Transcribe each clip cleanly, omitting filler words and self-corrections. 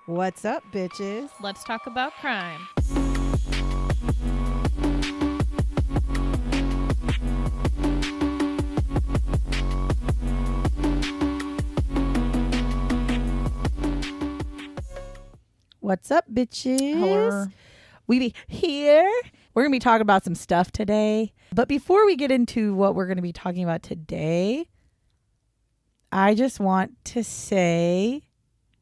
What's up, bitches? Let's talk about crime. What's up, bitches? Hello. We be here. We're going to be talking about some stuff today. But before we get into what we're going to be talking about today, I just want to say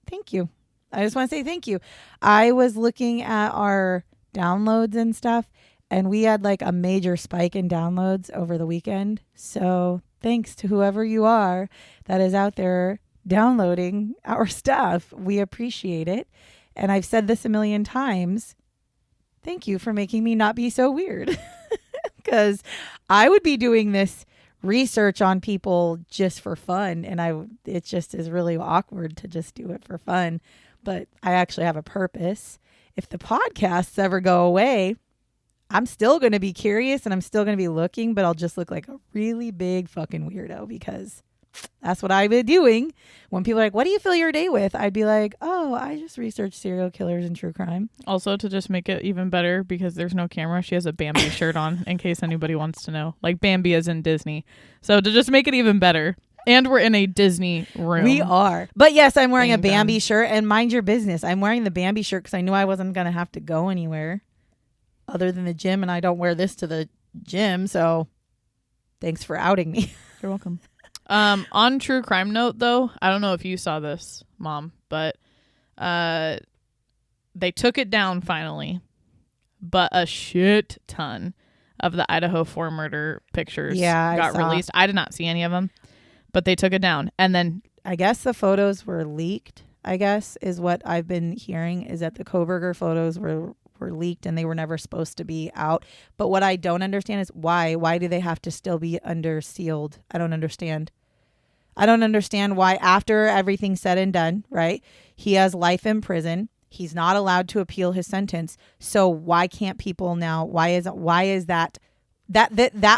thank you. I was looking at our downloads and stuff, and we had like a major spike in downloads over the weekend. So thanks to whoever you are that is out there downloading our stuff. We appreciate it. And I've said this a million times. Thank you for making me not be so weird. Because I would be doing this research on people just for fun. And it just is really awkward to just do it for fun. But I actually have a purpose. If the podcasts ever go away, I'm still going to be curious and I'm still going to be looking, but I'll just look like a really big fucking weirdo because that's what I've been doing. When people are like, what do you fill your day with? I'd be like, oh, I just research serial killers and true crime. Also, to just make it even better, because there's no camera, she has a Bambi shirt on, in case anybody wants to know. Like Bambi is in Disney. So to just make it even better. And we're in a Disney room. We are. But yes, I'm wearing a Bambi done. shirt, and mind your business. I'm wearing the Bambi shirt because I knew I wasn't going to have to go anywhere other than the gym, and I don't wear this to the gym. So thanks for outing me. You're welcome. On true crime note, though, I don't know if you saw this, Mom, but they took it down finally. But a shit ton of the Idaho 4 murder pictures got released. I did not see any of them, but they took it down. And then I guess the photos were leaked, I guess, is what I've been hearing, is that the Koberger photos were leaked and they were never supposed to be out. But what I don't understand is why do they have to still be under sealed? I don't understand why, after everything's said and done, right? He has life in prison. He's not allowed to appeal his sentence. So why can't people now, why is that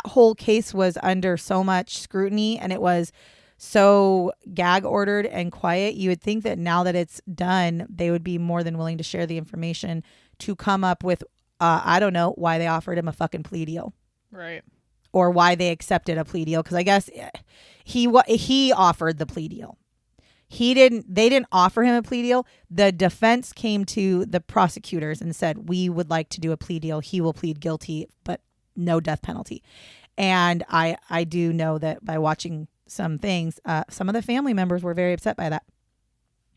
whole case was under so much scrutiny and it was so gag ordered and quiet? You would think that now that it's done, they would be more than willing to share the information to come up with, I don't know why they offered him a fucking plea deal. Right. Or why they accepted a plea deal. Because I guess he offered the plea deal. They didn't offer him a plea deal. The defense came to the prosecutors and said, we would like to do a plea deal. He will plead guilty, but no death penalty. And I do know that by watching some things, some of the family members were very upset by that.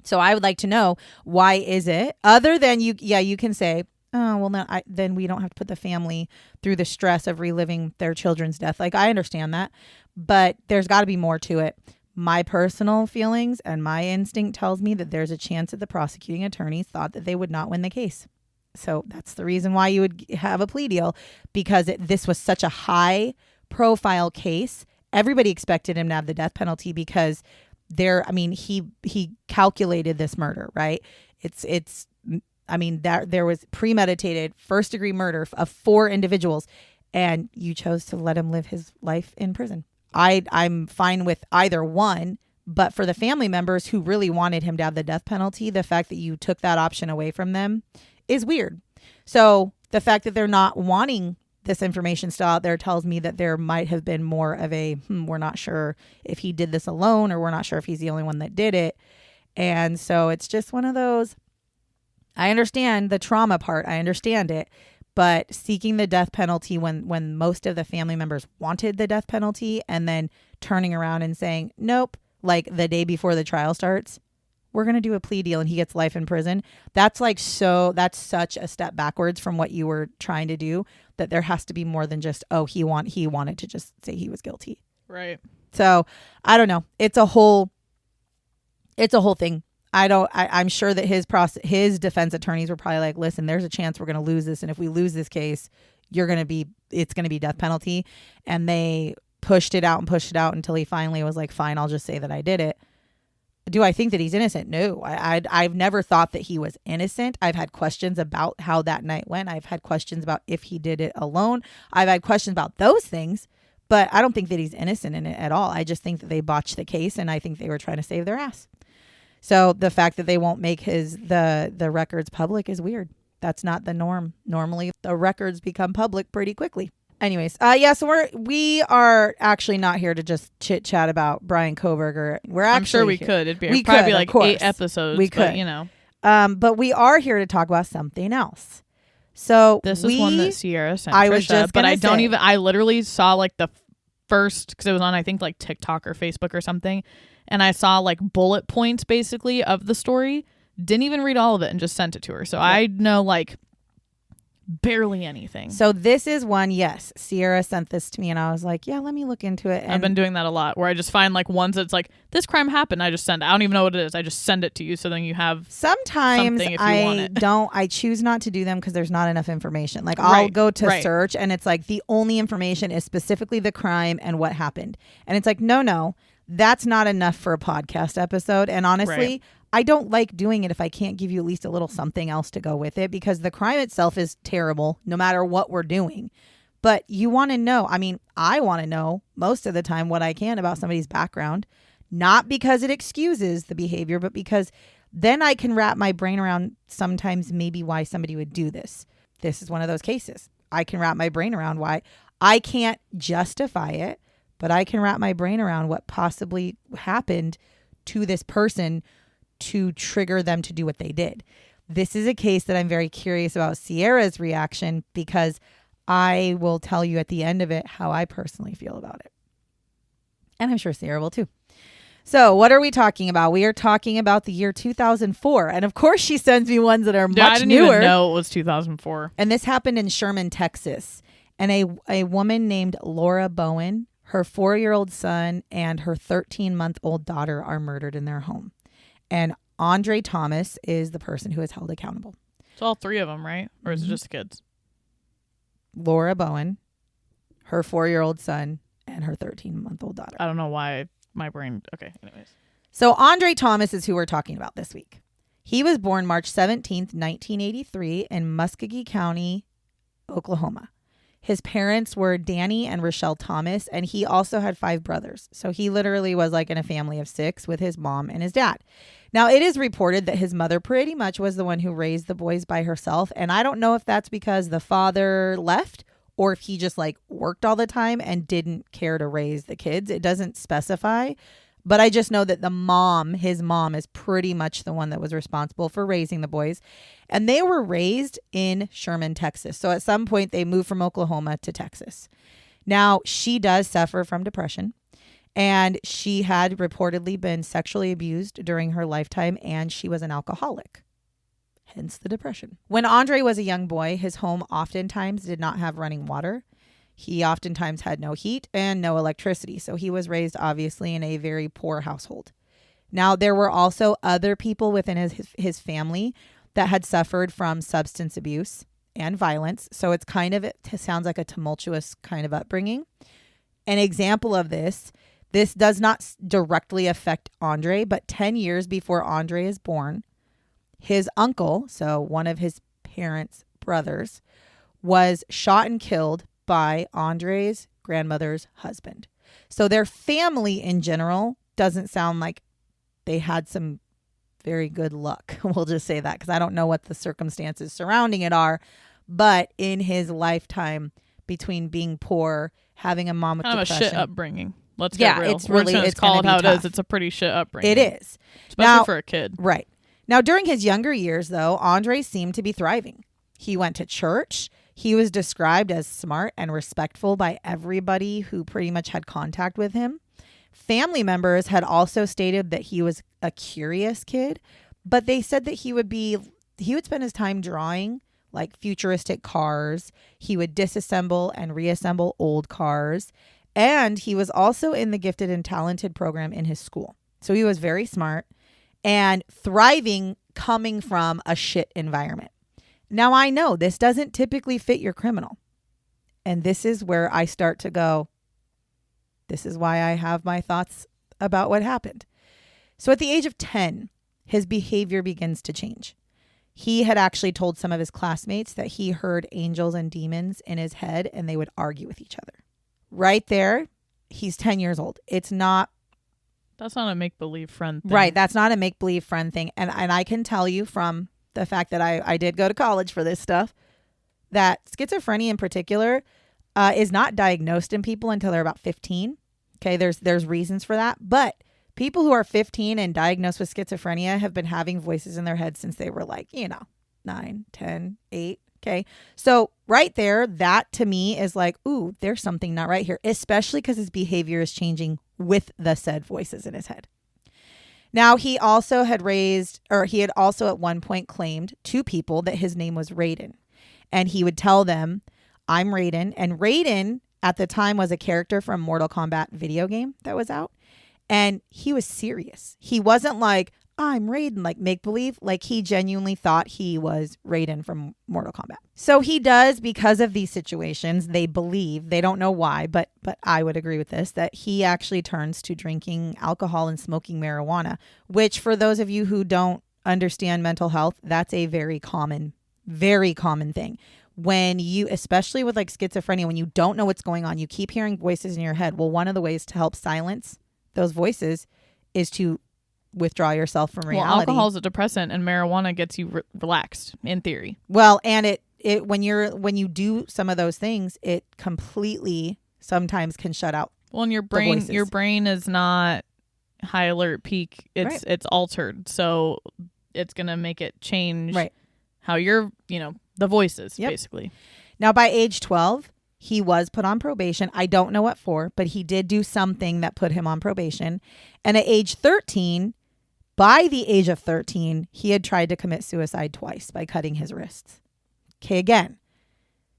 So I would like to know, why is it, other than you can say, oh, well, no, then we don't have to put the family through the stress of reliving their children's death. Like, I understand that, but there's got to be more to it. My personal feelings and my instinct tells me that there's a chance that the prosecuting attorneys thought that they would not win the case. So that's the reason why you would have a plea deal, because this was such a high profile case. Everybody expected him to have the death penalty because he calculated this murder, right? There was premeditated first degree murder of 4 individuals, and you chose to let him live his life in prison. I'm fine with either one, but for the family members who really wanted him to have the death penalty, the fact that you took that option away from them is weird. So the fact that they're not wanting this information still out there tells me that there might have been more of a, we're not sure if he did this alone, or we're not sure if he's the only one that did it. And so it's just one of those, I understand the trauma part. I understand it. But seeking the death penalty when most of the family members wanted the death penalty, and then turning around and saying, nope, like the day before the trial starts, we're going to do a plea deal and he gets life in prison. That's such a step backwards from what you were trying to do, that there has to be more than just, oh, he wanted to just say he was guilty. Right. So I don't know. It's a whole thing. I'm sure that his defense attorneys were probably like, listen, there's a chance we're going to lose this. And if we lose this case, it's going to be death penalty. And they pushed it out until he finally was like, fine, I'll just say that I did it. Do I think that he's innocent? No, I've never thought that he was innocent. I've had questions about how that night went. I've had questions about if he did it alone. I've had questions about those things, but I don't think that he's innocent in it at all. I just think that they botched the case, and I think they were trying to save their ass. So the fact that they won't make the records public is weird. That's not the norm. Normally, the records become public pretty quickly. Anyways, so we are actually not here to just chit chat about Brian Kohberger. I'm sure we could. It'd probably be like 8 episodes. We could, but we are here to talk about something else. So this is one that Sierra sent. I literally saw like the first, because it was on I think like TikTok or Facebook or something, and I saw like bullet points basically of the story. Didn't even read all of it and just sent it to her. So I know like barely anything. So this is one, yes. Sierra sent this to me and I was like, yeah, let me look into it. And I've been doing that a lot where I just find like ones that's like, this crime happened. I just send it. I don't even know what it is. I just send it to you so then you have sometimes something if you want it. I choose not to do them because there's not enough information. Like I'll go to search and it's like the only information is specifically the crime and what happened. And it's like, no, that's not enough for a podcast episode. And honestly, I don't like doing it if I can't give you at least a little something else to go with it, because the crime itself is terrible no matter what we're doing. But you want to know, I want to know most of the time what I can about somebody's background, not because it excuses the behavior, but because then I can wrap my brain around sometimes maybe why somebody would do this. This is one of those cases. I can wrap my brain around why. I can't justify it, but I can wrap my brain around what possibly happened to this person to trigger them to do what they did. This is a case that I'm very curious about Sierra's reaction, because I will tell you at the end of it how I personally feel about it. And I'm sure Sierra will too. So what are we talking about? We are talking about the year 2004. And of course she sends me ones that are much newer. I didn't even know it was 2004. And this happened in Sherman, Texas. And a woman named Laura Bowen, her 4-year-old son, and her 13-month-old daughter are murdered in their home. And Andre Thomas is the person who is held accountable. It's all 3 of them, right? Or is it just the kids? Laura Bowen, her 4-year-old son, and her 13-month-old daughter. I don't know why my brain... Okay, anyways. So Andre Thomas is who we're talking about this week. He was born March 17th, 1983 in Muskogee County, Oklahoma. His parents were Danny and Rochelle Thomas, and he also had 5 brothers. So he literally was like in a family of 6 with his mom and his dad. Now, it is reported that his mother pretty much was the one who raised the boys by herself. And I don't know if that's because the father left or if he just like worked all the time and didn't care to raise the kids. It doesn't specify. But I just know that his mom is pretty much the one that was responsible for raising the boys. And they were raised in Sherman, Texas. So at some point they moved from Oklahoma to Texas. Now, she does suffer from depression. And she had reportedly been sexually abused during her lifetime. And she was an alcoholic. Hence the depression. When Andre was a young boy, his home oftentimes did not have running water. He oftentimes had no heat and no electricity. So he was raised obviously in a very poor household. Now, there were also other people within his family that had suffered from substance abuse and violence. So it sounds like a tumultuous kind of upbringing. An example of this does not directly affect Andre, but 10 years before Andre is born, his uncle, so one of his parents' brothers, was shot and killed by Andre's grandmother's husband. So their family in general doesn't sound like they had some very good luck. We'll just say that because I don't know what the circumstances surrounding it are. But in his lifetime, between being poor, having a mom with depression. Kind of a shit upbringing. Let's get real. It's called how tough. It is. It's a pretty shit upbringing. It is. Especially for a kid. Right. Now, during his younger years, though, Andre seemed to be thriving. He went to church. He was described as smart and respectful by everybody who pretty much had contact with him. Family members had also stated that he was a curious kid, but they said that he would spend his time drawing like futuristic cars. He would disassemble and reassemble old cars. And he was also in the gifted and talented program in his school. So he was very smart and thriving coming from a shit environment. Now, I know this doesn't typically fit your criminal. And this is where I start to go, this is why I have my thoughts about what happened. So at the age of 10, his behavior begins to change. He had actually told some of his classmates that he heard angels and demons in his head and they would argue with each other. Right there, he's 10 years old. It's not That's not a make-believe friend thing. Right. That's not a make-believe friend thing. And I can tell you from the fact that I did go to college for this stuff, that schizophrenia in particular is not diagnosed in people until they're about 15. Okay. There's reasons for that. But people who are 15 and diagnosed with schizophrenia have been having voices in their head since they were 9, 10, 8. Okay. So right there, that to me is ooh, there's something not right here, especially because his behavior is changing with the said voices in his head. Now, he had also at one point claimed to people that his name was Raiden. And he would tell them, I'm Raiden. And Raiden at the time was a character from Mortal Kombat video game that was out. And he was serious. He wasn't I'm Raiden, make believe. He genuinely thought he was Raiden from Mortal Kombat. So he does, because of these situations, they believe, they don't know why, but I would agree with this, that he actually turns to drinking alcohol and smoking marijuana, which for those of you who don't understand mental health, that's a very common thing. When you, especially with schizophrenia, when you don't know what's going on, you keep hearing voices in your head. Well, one of the ways to help silence those voices is to withdraw yourself from reality. Well, alcohol is a depressant, and marijuana gets you relaxed, in theory. Well, and it when you do some of those things, it completely sometimes can shut out. Well, and your brain is not high alert peak. It's altered, so it's gonna make it change how you're the voices basically. Now, by age 12. He was put on probation. I don't know what for, but he did do something that put him on probation. And at age 13, by the age of 13, he had tried to commit suicide twice by cutting his wrists. Okay, again,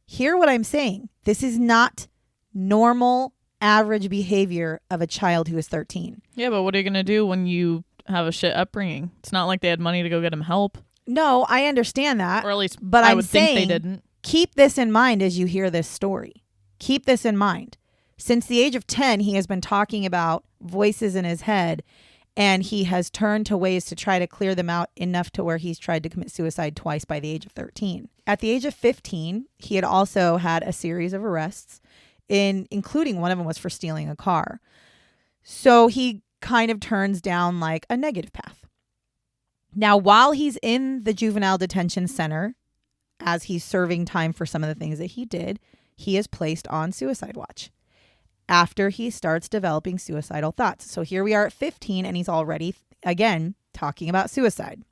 hear what I'm saying. This is not normal, average behavior of a child who is 13. Yeah, but what are you going to do when you have a shit upbringing? It's not like they had money to go get him help. No, I understand that. Or at least but I would think they didn't. Keep this in mind as you hear this story. Keep this in mind. Since the age of 10, he has been talking about voices in his head, and he has turned to ways to try to clear them out enough to where he's tried to commit suicide twice by the age of 13. At the age of 15, he had also had a series of arrests, including one of them was for stealing a car. So he kind of turns down a negative path. Now, while he's in the juvenile detention center, as he's serving time for some of the things that he did, he is placed on suicide watch after he starts developing suicidal thoughts. So here we are at 15, and he's already, again, talking about suicide.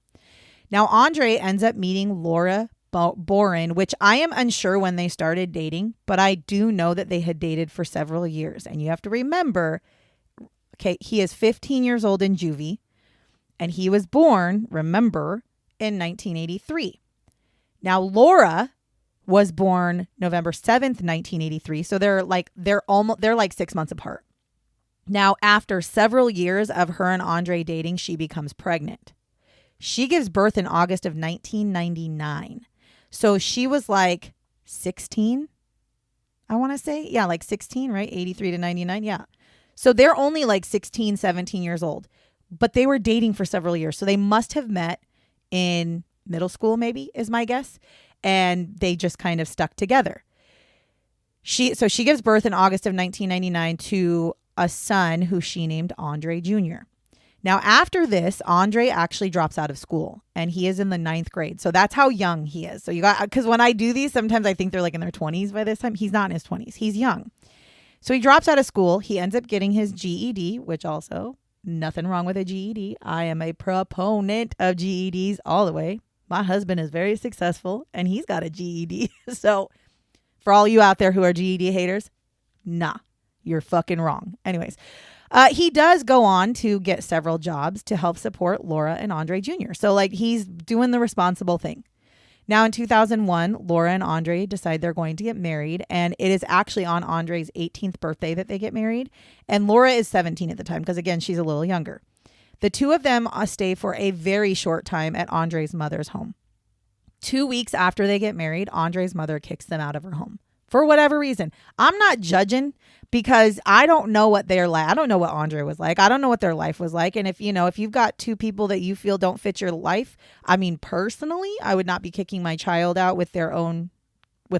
Now, Andre ends up meeting Laura Boren, which I am unsure when they started dating, but I do know that they had dated for several years. And you have to remember, okay, he is 15 years old in juvie, and he was born, remember, in 1983. Now, Laura was born November 7th, 1983. So they're 6 months apart. Now, after several years of her and Andre dating, she becomes pregnant. She gives birth in August of 1999. So she was 16, I want to say. Yeah, 16, right? 83 to 99. Yeah. So they're only 16, 17 years old. But they were dating for several years. So they must have met in middle school, maybe, is my guess. And they just kind of stuck together. She gives birth in August of 1999 to a son who she named Andre Jr. Now, after this, Andre actually drops out of school, and he is in the 9th grade. So that's how young he is. So because when I do these, sometimes I think they're in their 20s by this time. He's not in his 20s. He's young. So he drops out of school. He ends up getting his GED, which also nothing wrong with a GED. I am a proponent of GEDs all the way. My husband is very successful, and he's got a GED. So for all you out there who are GED haters, nah, you're fucking wrong. Anyways, he does go on to get several jobs to help support Laura and Andre Jr. So he's doing the responsible thing. Now in 2001, Laura and Andre decide they're going to get married, and it is actually on Andre's 18th birthday that they get married. And Laura is 17 at the time because, again, she's a little younger. The two of them stay for a very short time at Andre's mother's home. 2 weeks after they get married, Andre's mother kicks them out of her home for whatever reason. I'm not judging because I don't know what they're like. I don't know what Andre was like. I don't know what their life was like. And if you've got two people that you feel don't fit your life, I mean, personally, I would not be kicking my child out with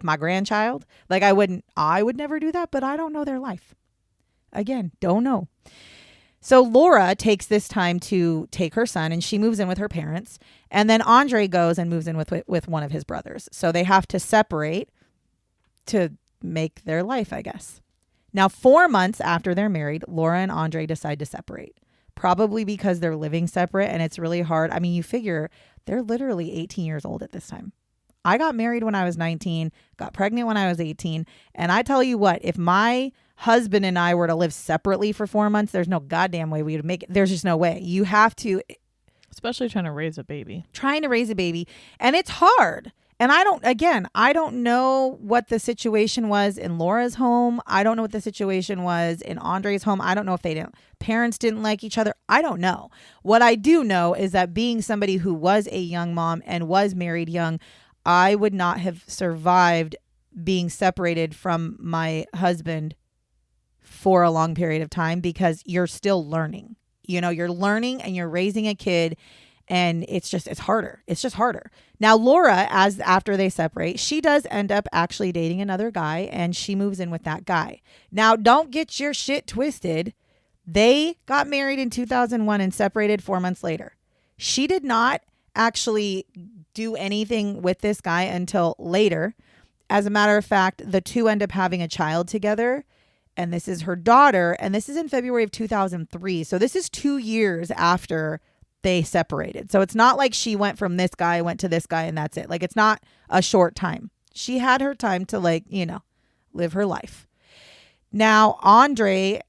my grandchild. I would never do that, but I don't know their life. Again, don't know. So Laura takes this time to take her son, and she moves in with her parents. And then Andre goes and moves in with one of his brothers. So they have to separate to make their life, I guess. Now, 4 months after they're married, Laura and Andre decide to separate. Probably because they're living separate and it's really hard. I mean, you figure they're literally 18 years old at this time. I got married when I was 19, got pregnant when I was 18. And I tell you what, if my husband and I were to live separately for 4 months, there's no goddamn way we would make it. There's just no way. You have to. Especially trying to raise a baby. And it's hard. And I don't know what the situation was in Laura's home. I don't know what the situation was in Andre's home. I don't know if parents didn't like each other. I don't know. What I do know is that being somebody who was a young mom and was married young, I would not have survived being separated from my husband for a long period of time because you're still learning. You know, you're learning and you're raising a kid. And it's harder. It's just harder. Now, Laura, after they separate, she does end up actually dating another guy and she moves in with that guy. Now, don't get your shit twisted. They got married in 2001 and separated 4 months later. She did not actually do anything with this guy until later. As a matter of fact, the two end up having a child together. And this is her daughter. And this is in February of 2003. So this is 2 years after they separated. So it's not like she went from this guy, went to this guy, and that's it. Like, it's not a short time. She had her time to, live her life. Now,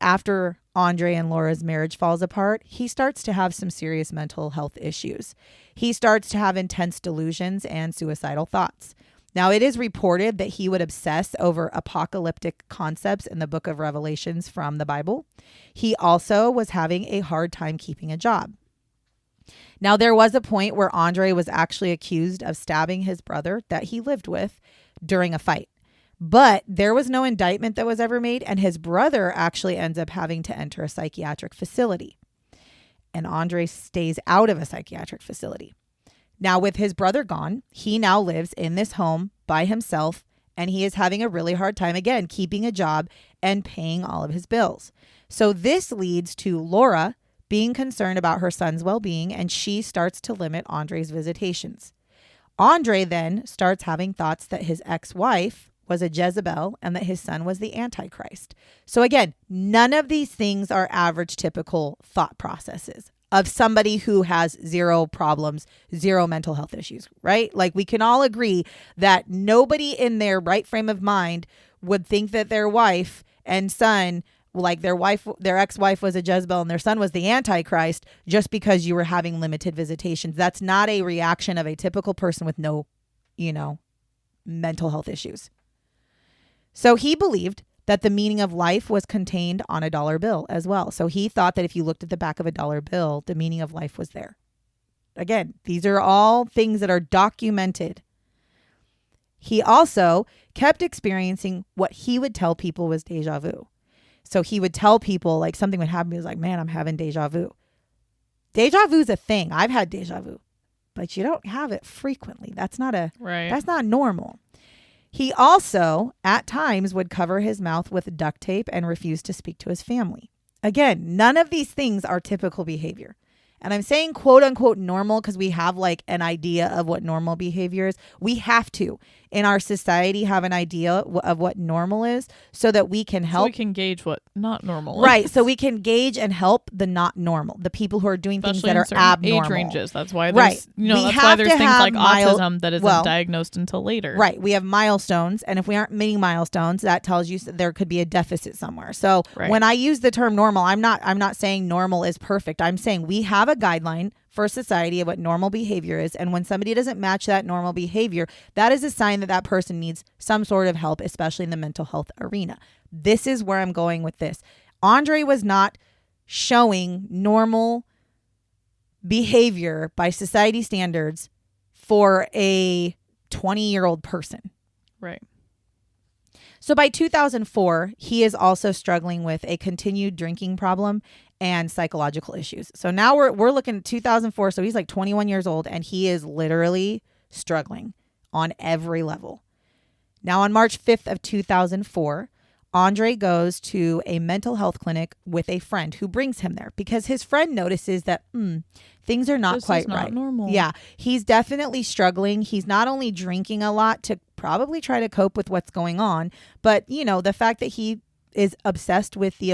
after Andre and Laura's marriage falls apart, he starts to have some serious mental health issues. He starts to have intense delusions and suicidal thoughts. Now, it is reported that he would obsess over apocalyptic concepts in the book of Revelations from the Bible. He also was having a hard time keeping a job. Now, there was a point where Andre was actually accused of stabbing his brother that he lived with during a fight. But there was no indictment that was ever made, and his brother actually ends up having to enter a psychiatric facility. And Andre stays out of a psychiatric facility. Now, with his brother gone, he now lives in this home by himself, and he is having a really hard time, again, keeping a job and paying all of his bills. So this leads to Laura being concerned about her son's well-being, and she starts to limit Andre's visitations. Andre then starts having thoughts that his ex-wife was a Jezebel and that his son was the Antichrist. So again, none of these things are average, typical thought processes of somebody who has zero problems, zero mental health issues, right? Like, we can all agree that nobody in their right frame of mind would think that their wife and son, like their ex-wife was a Jezebel and their son was the Antichrist just because you were having limited visitations. That's not a reaction of a typical person with no, mental health issues. So he believed that the meaning of life was contained on a dollar bill as well. So he thought that if you looked at the back of a dollar bill, the meaning of life was there. Again, these are all things that are documented. He also kept experiencing what he would tell people was deja vu. So he would tell people, like, something would happen. He was like, man, I'm having deja vu. Deja vu is a thing. I've had deja vu, but you don't have it frequently. That's not normal. He also, at times, would cover his mouth with duct tape and refuse to speak to his family. Again, none of these things are typical behavior. And I'm saying quote unquote normal because we have like an idea of what normal behavior is. We have to, in our society, have an idea of what normal is so that we can help. So we can gauge what not normal is. Right. So we can gauge and help the not normal, the people who are doing things that are abnormal. Age ranges. That's why there's, that's why there's things like autism that isn't diagnosed until later. Right. We have milestones. And if we aren't meeting milestones, that tells you there could be a deficit somewhere. So when I use the term normal, I'm not saying normal is perfect. I'm saying we have a guideline for society of what normal behavior is. And when somebody doesn't match that normal behavior, that is a sign that person needs some sort of help, especially in the mental health arena. This is where I'm going with this. Andre was not showing normal behavior by society standards for a 20-year-old person. Right. So by 2004, he is also struggling with a continued drinking problem and psychological issues. So now we're looking at 2004. So he's like 21 years old and he is literally struggling on every level. Now on March 5th of 2004, Andre goes to a mental health clinic with a friend who brings him there because his friend notices that things are not this quite is not right. Normal. Yeah, he's definitely struggling. He's not only drinking a lot to probably try to cope with what's going on, but the fact that he is obsessed with the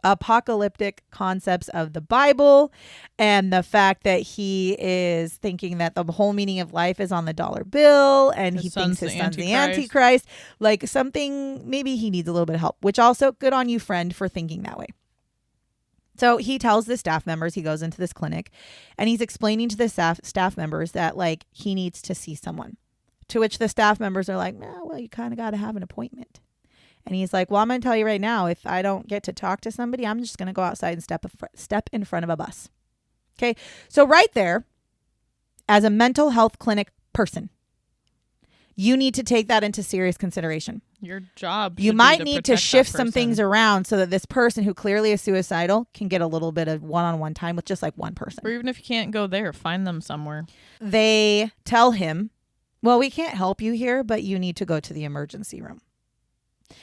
apocalyptic concepts of the Bible, and the fact that he is thinking that the whole meaning of life is on the dollar bill, and he thinks his son's the Antichrist. Like something, maybe he needs a little bit of help, which also good on you, friend, for thinking that way. So he tells the staff members, he goes into this clinic and he's explaining to the staff members that like he needs to see someone, to which the staff members are like, well, you kind of got to have an appointment. And he's like, well, I'm going to tell you right now, if I don't get to talk to somebody, I'm just going to go outside and step in front of a bus. Okay. So right there, as a mental health clinic person, you need to take that into serious consideration. Your job. You might need to shift some things around so that this person who clearly is suicidal can get a little bit of one-on-one time with just like one person. Or even if you can't go there, find them somewhere. They tell him, well, we can't help you here, but you need to go to the emergency room.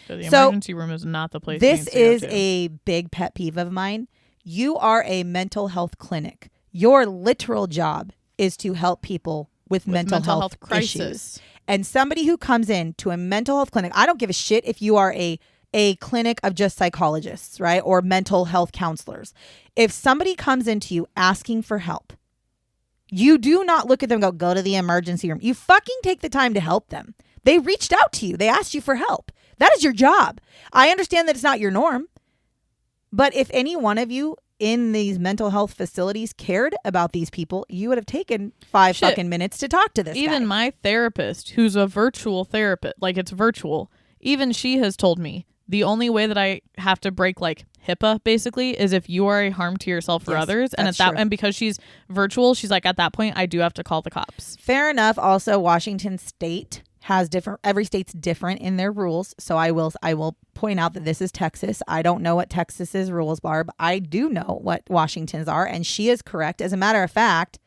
So the emergency room is not the place. This is a big pet peeve of mine. You are a mental health clinic. Your literal job is to help people with mental health crisis. Issues. And somebody who comes in to a mental health clinic, I don't give a shit if you are a clinic of just psychologists, right? Or mental health counselors. If somebody comes into you asking for help, you do not look at them and go to the emergency room. You fucking take the time to help them. They reached out to you. They asked you for help. That is your job. I understand that it's not your norm. But if any one of you in these mental health facilities cared about these people, you would have taken 5 fucking minutes to talk to this guy. Even my therapist, who's a virtual therapist, like it's virtual, even she has told me the only way that I have to break like HIPAA basically is if you are a harm to yourself or others. And and because she's virtual, she's like, at that point, I do have to call the cops. Fair enough. Also, Washington State has every state's different in their rules. So I will point out that this is Texas. I don't know what Texas's rules are, but I do know what Washington's are. And she is correct. As a matter of fact,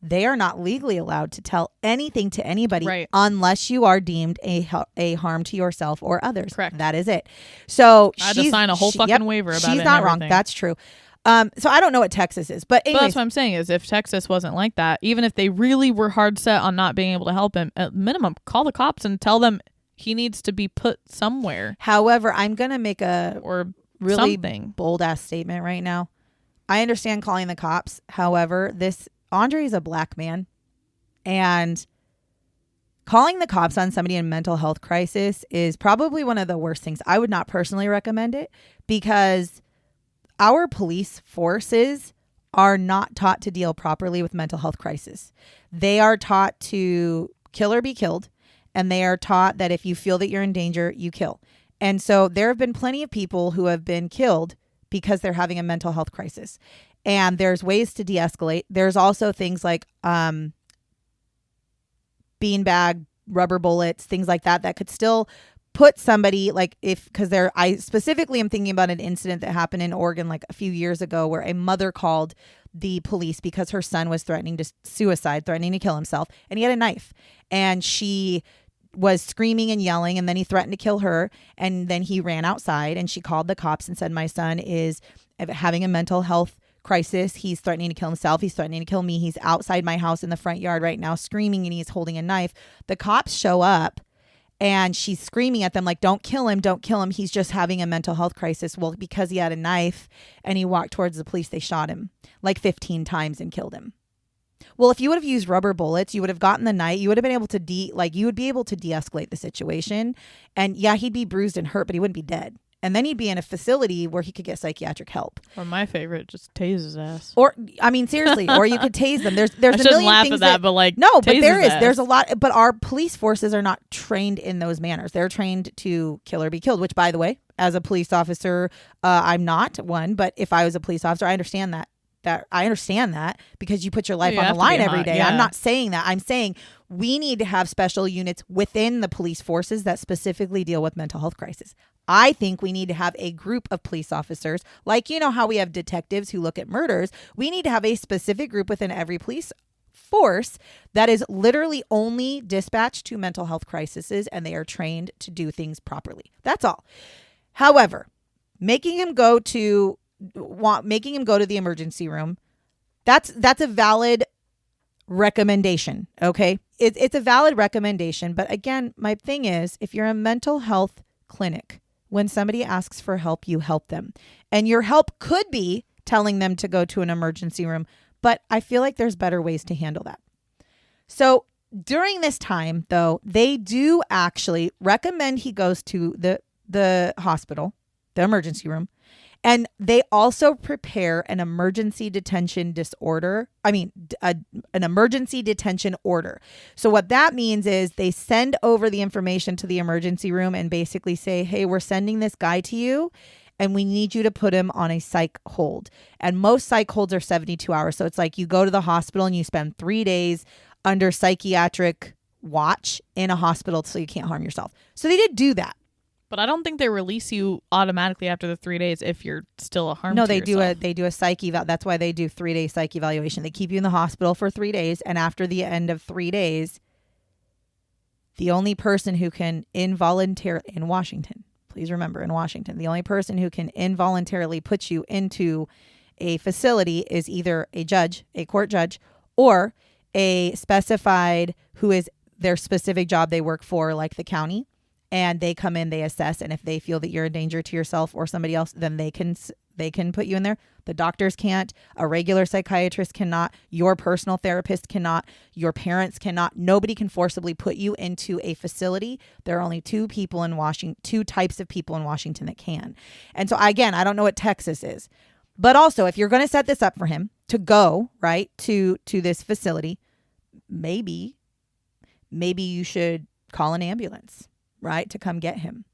they are not legally allowed to tell anything to anybody unless you are deemed a harm to yourself or others. Correct. That is it. So I had to sign a whole fucking waiver about it. She's not wrong. That's true. So I don't know what Texas is, but anyways. But that's what I'm saying is if Texas wasn't like that, even if they really were hard set on not being able to help him, at minimum, call the cops and tell them he needs to be put somewhere. However, I'm going to make a really something. Bold ass statement right now. I understand calling the cops. However, Andre is a black man, and calling the cops on somebody in mental health crisis is probably one of the worst things. I would not personally recommend it because our police forces are not taught to deal properly with mental health crisis. They are taught to kill or be killed, and they are taught that if you feel that you're in danger, you kill. And so there have been plenty of people who have been killed because they're having a mental health crisis. And there's ways to de-escalate. There's also things like beanbag, rubber bullets, things like that could still put somebody I specifically am thinking about an incident that happened in Oregon like a few years ago where a mother called the police because her son was threatening to kill himself, and he had a knife, and she was screaming and yelling, and then he threatened to kill her, and then he ran outside, and she called the cops and said, my son is having a mental health crisis. He's threatening to kill himself. He's threatening to kill me. He's outside my house in the front yard right now screaming, and he's holding a knife. The cops show up, and she's screaming at them like, don't kill him. Don't kill him. He's just having a mental health crisis. Well, because he had a knife and he walked towards the police, they shot him like 15 times and killed him. Well, if you would have used rubber bullets, you would have gotten the knife. You would have been able to you would be able to de-escalate the situation. And yeah, he'd be bruised and hurt, but he wouldn't be dead. And then he'd be in a facility where he could get psychiatric help. Or my favorite, just tase his ass. Or, I mean, seriously, or you could tase them. There's a million laugh things at that, but like, no, but there's a lot. But our police forces are not trained in those manners. They're trained to kill or be killed. Which, by the way, as a police officer, I'm not one. But if I was a police officer, I understand that. I understand that because you put your life on the line every day. Yeah. I'm not saying that. I'm saying we need to have special units within the police forces that specifically deal with mental health crisis. I think we need to have a group of police officers, like, you know, how we have detectives who look at murders. We need to have a specific group within every police force that is literally only dispatched to mental health crises, and they are trained to do things properly. That's all. However, making him go to the emergency room, that's a valid recommendation. Okay. It's a valid recommendation. But again, my thing is, if you're a mental health clinic, when somebody asks for help, you help them. And your help could be telling them to go to an emergency room. But I feel like there's better ways to handle that. So during this time, though, they do actually recommend he goes to the hospital, the emergency room. And they also prepare an emergency detention an emergency detention order. So what that means is they send over the information to the emergency room and basically say, hey, we're sending this guy to you and we need you to put him on a psych hold. And most psych holds are 72 hours. So it's like you go to the hospital and you spend 3 days under psychiatric watch in a hospital so you can't harm yourself. So they did do that. But I don't think they release you automatically after the 3 days if you're still a harm to yourself. They do a psych eval. That's why they do 3-day psych evaluation. They keep you in the hospital for 3 days, and after the end of 3 days, the only person who can involuntarily in Washington, please remember, in Washington, the only person who can involuntarily put you into a facility is either a judge, a court judge, or a specified who is their specific job they work for, like the county. And they come in, they assess, and if they feel that you're a danger to yourself or somebody else, then they can put you in there. The doctors can't. A regular psychiatrist cannot. Your personal therapist cannot. Your parents cannot. Nobody can forcibly put you into a facility. There are only two types of people in Washington that can. And so again, I don't know what Texas is, but also if you're going to set this up for him to go right to this facility, maybe you should call an ambulance, right, to come get him.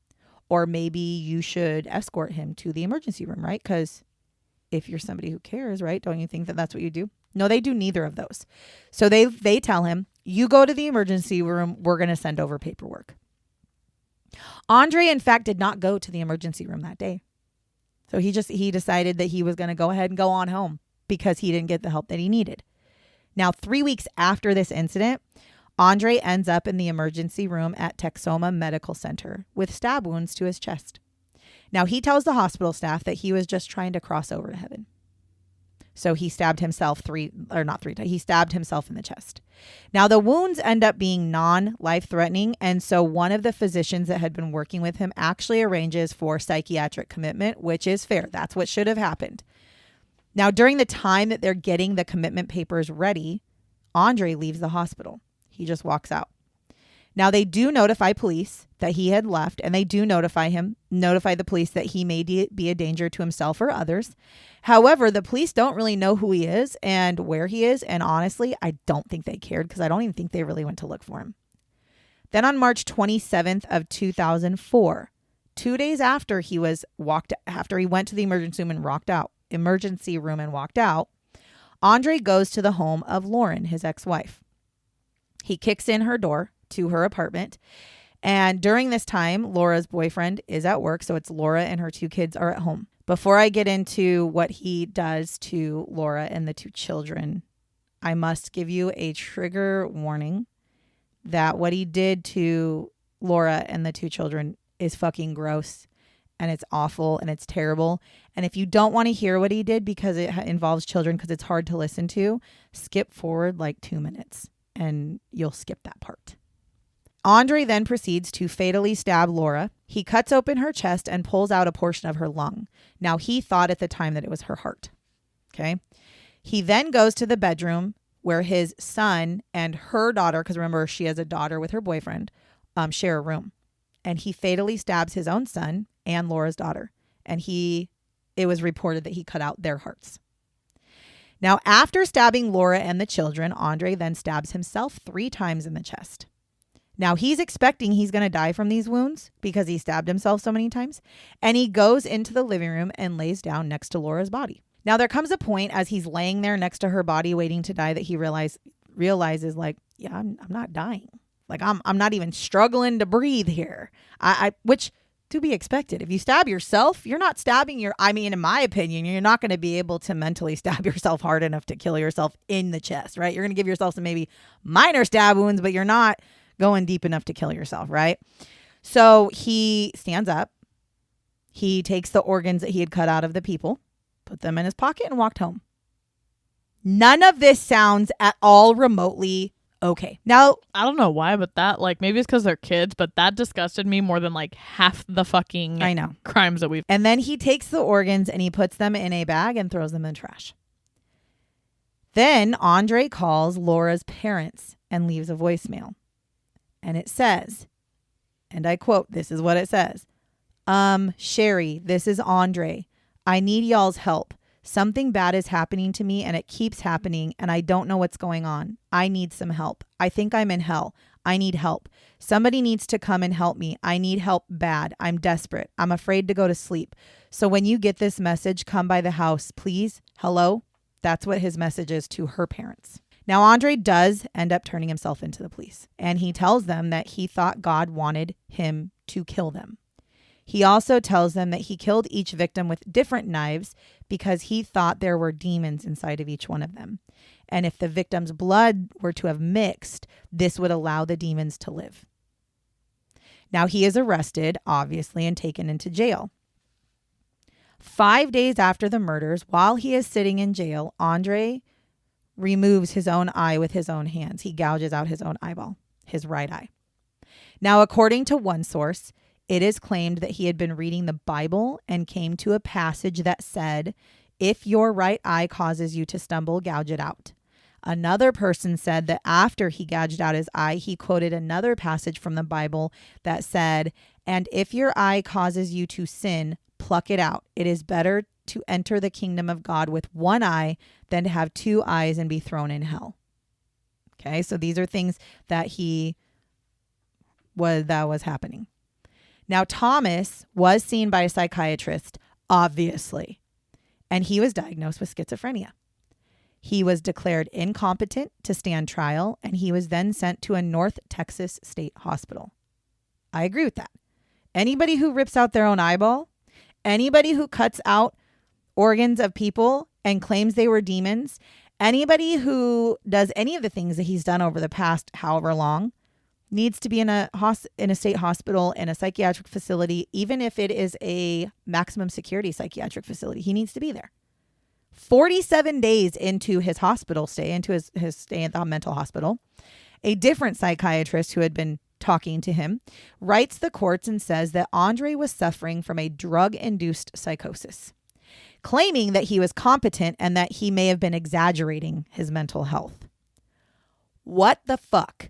Or maybe you should escort him to the emergency room, right? Because if you're somebody who cares, right, don't you think that that's what you do? No, they do neither of those. So they tell him, you go to the emergency room, we're going to send over paperwork. Andre, in fact, did not go to the emergency room that day. So he decided that he was going to go ahead and go on home because he didn't get the help that he needed. Now, 3 weeks after this incident, Andre ends up in the emergency room at Texoma Medical Center with stab wounds to his chest. Now, he tells the hospital staff that he was just trying to cross over to heaven. So he stabbed himself he stabbed himself in the chest. Now, the wounds end up being non-life-threatening, and so one of the physicians that had been working with him actually arranges for psychiatric commitment, which is fair. That's what should have happened. Now, during the time that they're getting the commitment papers ready, Andre leaves the hospital. He just walks out. Now, they do notify police that he had left, and they do notify the police that he may be a danger to himself or others. However, the police don't really know who he is and where he is, and honestly, I don't think they cared because I don't even think they really went to look for him. Then on March 27th of 2004, 2 days after he went to the emergency room and walked out, Andre goes to the home of Lauren, his ex-wife. He kicks in her door to her apartment. And during this time, Laura's boyfriend is at work. So it's Laura and her 2 kids are at home. Before I get into what he does to Laura and the 2 children, I must give you a trigger warning that what he did to Laura and the 2 children is fucking gross. And it's awful and it's terrible. And if you don't want to hear what he did because it involves children, because it's hard to listen to, skip forward like 2 minutes and you'll skip that part. Andre then proceeds to fatally stab Laura. He cuts open her chest and pulls out a portion of her lung. Now, he thought at the time that it was her heart. Okay. He then goes to the bedroom where his son and her daughter, because remember, she has a daughter with her boyfriend, share a room. And he fatally stabs his own son and Laura's daughter. And it was reported that he cut out their hearts. Now, after stabbing Laura and the children, Andre then stabs himself 3 times in the chest. Now, he's expecting he's going to die from these wounds because he stabbed himself so many times. And he goes into the living room and lays down next to Laura's body. Now, there comes a point as he's laying there next to her body waiting to die that he realizes like, yeah, I'm not dying. Like, I'm not even struggling to breathe here. Which to be expected. If you stab yourself, you're not stabbing in my opinion, you're not going to be able to mentally stab yourself hard enough to kill yourself in the chest, right? You're going to give yourself some maybe minor stab wounds, but you're not going deep enough to kill yourself, right? So he stands up. He takes the organs that he had cut out of the people, put them in his pocket, and walked home. None of this sounds at all remotely okay. Now, I don't know why, but that, like, maybe it's because they're kids, but that disgusted me more than like half the fucking crimes that we've. And then he takes the organs and he puts them in a bag and throws them in the trash. Then Andre calls Laura's parents and leaves a voicemail. And it says, and I quote, this is what it says. Sherry, this is Andre. I need y'all's help. Something bad is happening to me and it keeps happening and I don't know what's going on. I need some help. I think I'm in hell. I need help. Somebody needs to come and help me. I need help bad. I'm desperate. I'm afraid to go to sleep. So when you get this message, come by the house, please. Hello? That's what his message is to her parents. Now, Andre does end up turning himself into the police, and he tells them that he thought God wanted him to kill them. He also tells them that he killed each victim with different knives because he thought there were demons inside of each one of them. And if the victim's blood were to have mixed, this would allow the demons to live. Now, he is arrested, obviously, and taken into jail. 5 days after the murders, while he is sitting in jail, Andre removes his own eye with his own hands. He gouges out his own eyeball, his right eye. Now, according to one source, it is claimed that he had been reading the Bible and came to a passage that said, if your right eye causes you to stumble, gouge it out. Another person said that after he gouged out his eye, he quoted another passage from the Bible that said, and if your eye causes you to sin, pluck it out. It is better to enter the kingdom of God with one eye than to have two eyes and be thrown in hell. Okay, so these are things that was happening. Now, Thomas was seen by a psychiatrist, obviously, and he was diagnosed with schizophrenia. He was declared incompetent to stand trial, and he was then sent to a North Texas state hospital. I agree with that. Anybody who rips out their own eyeball, anybody who cuts out organs of people and claims they were demons, anybody who does any of the things that he's done over the past however long, needs to be in a state hospital, in a psychiatric facility, even if it is a maximum security psychiatric facility. He needs to be there. 47 days into his hospital stay, into his stay at the mental hospital, a different psychiatrist who had been talking to him writes the courts and says that Andre was suffering from a drug-induced psychosis, claiming that he was competent and that he may have been exaggerating his mental health. What the fuck?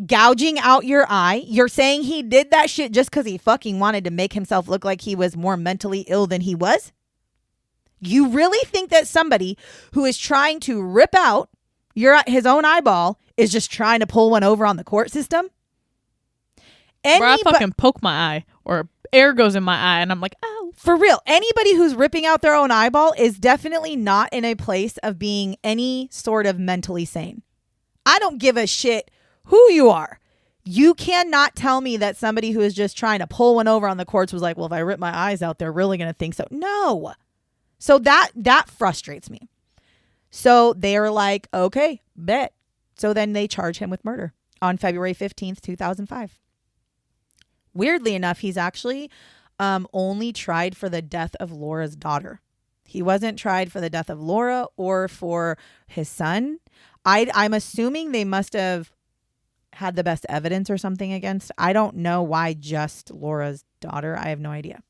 Gouging out your eye? You're saying he did that shit just because he fucking wanted to make himself look like he was more mentally ill than he was? You really think that somebody who is trying to rip out his own eyeball is just trying to pull one over on the court system? Bro, I fucking poke my eye or air goes in my eye and I'm like, ow. For real, anybody who's ripping out their own eyeball is definitely not in a place of being any sort of mentally sane. I don't give a shit who you are. You cannot tell me that somebody who is just trying to pull one over on the courts was like, well, if I rip my eyes out, they're really going to think so. No. So that frustrates me. So they are like, okay, bet. So then they charge him with murder on February 15th, 2005. Weirdly enough, he's actually only tried for the death of Laura's daughter. He wasn't tried for the death of Laura or for his son. I'm assuming they must have had the best evidence or something against. I don't know why just Laura's daughter. I have no idea.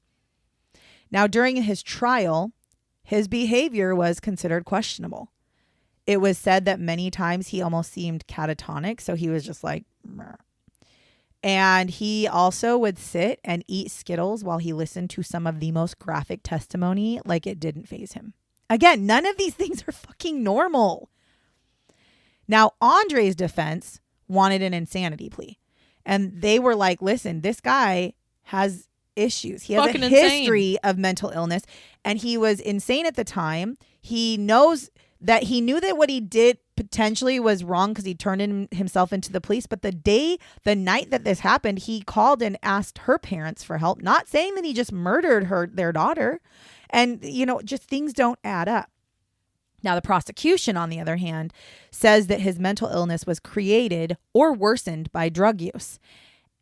Now, during his trial, his behavior was considered questionable. It was said that many times he almost seemed catatonic. So he was just like, meh. And he also would sit and eat Skittles while he listened to some of the most graphic testimony, like it didn't faze him. Again, none of these things are fucking normal. Now, Andre's defense wanted an insanity plea. And they were like, listen, this guy has issues. He has a history of mental illness. And he was insane at the time. He knew that what he did potentially was wrong because he turned himself into the police. But the night that this happened, he called and asked her parents for help, not saying that he just murdered their daughter. And, just things don't add up. Now, the prosecution, on the other hand, says that his mental illness was created or worsened by drug use.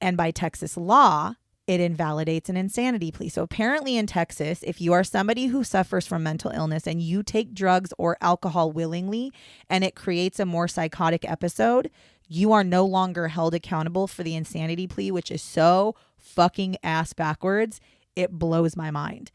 And by Texas law, it invalidates an insanity plea. So apparently in Texas, if you are somebody who suffers from mental illness and you take drugs or alcohol willingly and it creates a more psychotic episode, you are no longer held accountable for the insanity plea, which is so fucking ass backwards. It blows my mind.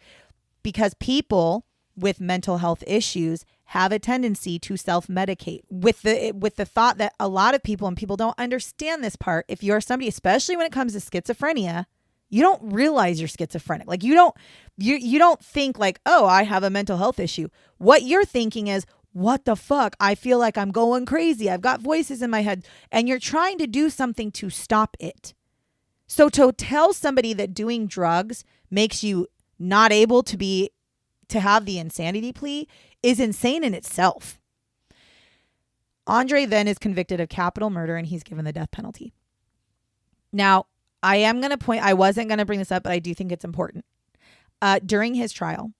Because people with mental health issues have a tendency to self-medicate with the thought that a lot of people, and people don't understand this part, if you're somebody, especially when it comes to schizophrenia, you don't realize you're schizophrenic. Like you don't think like, oh, I have a mental health issue. What you're thinking is, what the fuck? I feel like I'm going crazy. I've got voices in my head. And you're trying to do something to stop it. So to tell somebody that doing drugs makes you not able to have the insanity plea is insane in itself. Andre then is convicted of capital murder and he's given the death penalty. Now, I wasn't going to bring this up, but I do think it's important. During his trial,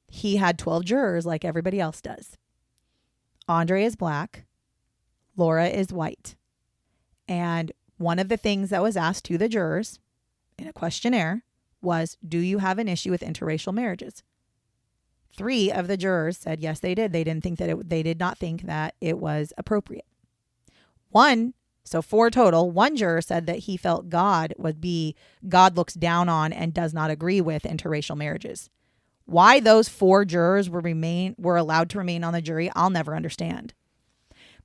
he had 12 jurors like everybody else does. Andre is black. Laura is white. And one of the things that was asked to the jurors in a questionnaire was, do you have an issue with interracial marriages? 3 of the jurors said yes, they did. They did not think that it was appropriate. 4 total. 1 juror said that he felt God looks down on and does not agree with interracial marriages. Why those 4 jurors were allowed to remain on the jury, I'll never understand.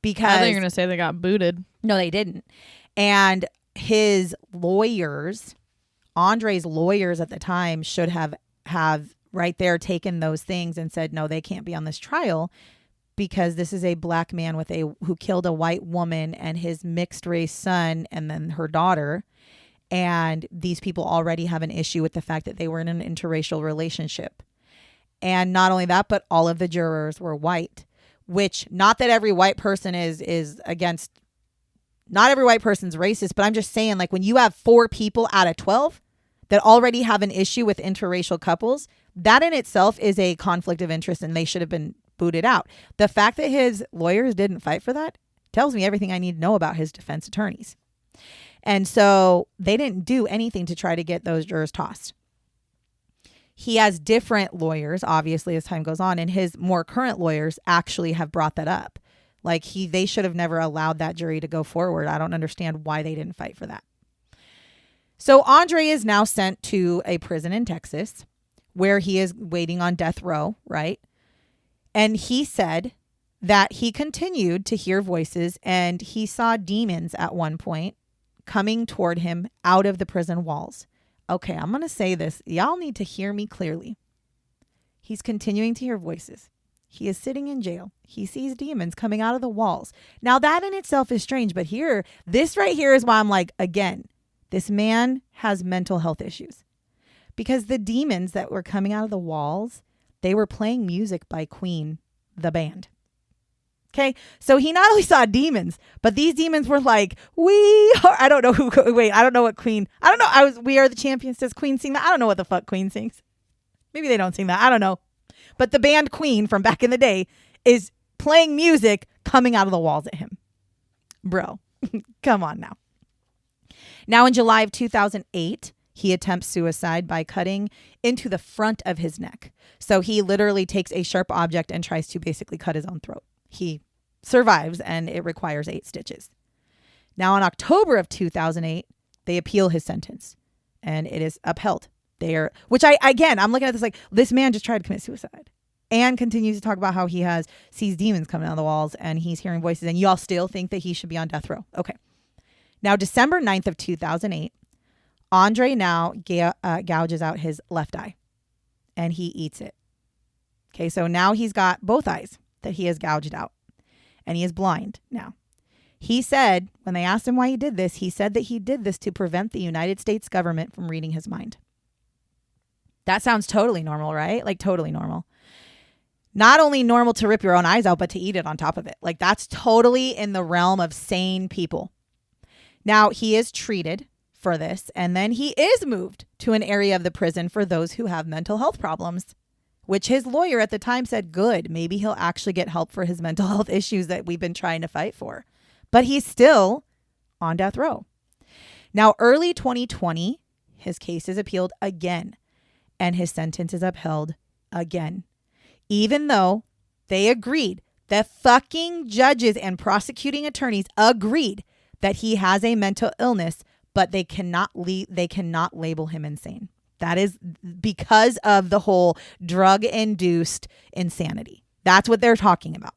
Because I thought you were going to say they got booted. No, they didn't. And his lawyers, Andre's lawyers at the time, should have right there taken those things and said, no, they can't be on this trial because this is a black man who killed a white woman and his mixed race son and then her daughter. And these people already have an issue with the fact that they were in an interracial relationship. And not only that, but all of the jurors were white, which not that every white person is against, not every white person's racist, but I'm just saying, like, when you have 4 people out of 12 that already have an issue with interracial couples, that in itself is a conflict of interest and they should have been booted out. The fact that his lawyers didn't fight for that tells me everything I need to know about his defense attorneys. And so they didn't do anything to try to get those jurors tossed. He has different lawyers, obviously, as time goes on, and his more current lawyers actually have brought that up. Like they should have never allowed that jury to go forward. I don't understand why they didn't fight for that. So Andre is now sent to a prison in Texas where he is waiting on death row, right? And he said that he continued to hear voices and he saw demons at one point coming toward him out of the prison walls. Okay, I'm going to say this. Y'all need to hear me clearly. He's continuing to hear voices. He is sitting in jail. He sees demons coming out of the walls. Now that in itself is strange, but this right here is why I'm like, again, this man has mental health issues. Because the demons that were coming out of the walls, they were playing music by Queen, the band. Okay, so he not only saw demons, but these demons were like, I don't know what Queen, We Are the Champions, does Queen sing that? I don't know what the fuck Queen sings. Maybe they don't sing that, I don't know. But the band Queen from back in the day is playing music coming out of the walls at him. Bro, come on now. Now in July of 2008, he attempts suicide by cutting into the front of his neck. So he literally takes a sharp object and tries to basically cut his own throat. He survives and it requires 8 stitches. Now in October of 2008, they appeal his sentence and it is upheld. I'm looking at this like, this man just tried to commit suicide and continues to talk about how he sees demons coming out of the walls and he's hearing voices, and y'all still think that he should be on death row. Okay. Now, December 9th of 2008, Andre now gouges out his left eye and he eats it. Okay. So now he's got both eyes that he has gouged out and he is blind now. He said, when they asked him why he did this, he said that he did this to prevent the United States government from reading his mind. That sounds totally normal, right? Like totally normal. Not only normal to rip your own eyes out, but to eat it on top of it. Like, that's totally in the realm of sane people. Now, he is treated for this, and then he is moved to an area of the prison for those who have mental health problems, which his lawyer at the time said, good, maybe he'll actually get help for his mental health issues that we've been trying to fight for. But he's still on death row. Now, early 2020, his case is appealed again, and his sentence is upheld again. Even though they agreed, the fucking judges and prosecuting attorneys agreed that he has a mental illness, but they cannot label him insane. That is because of the whole drug-induced insanity. That's what they're talking about.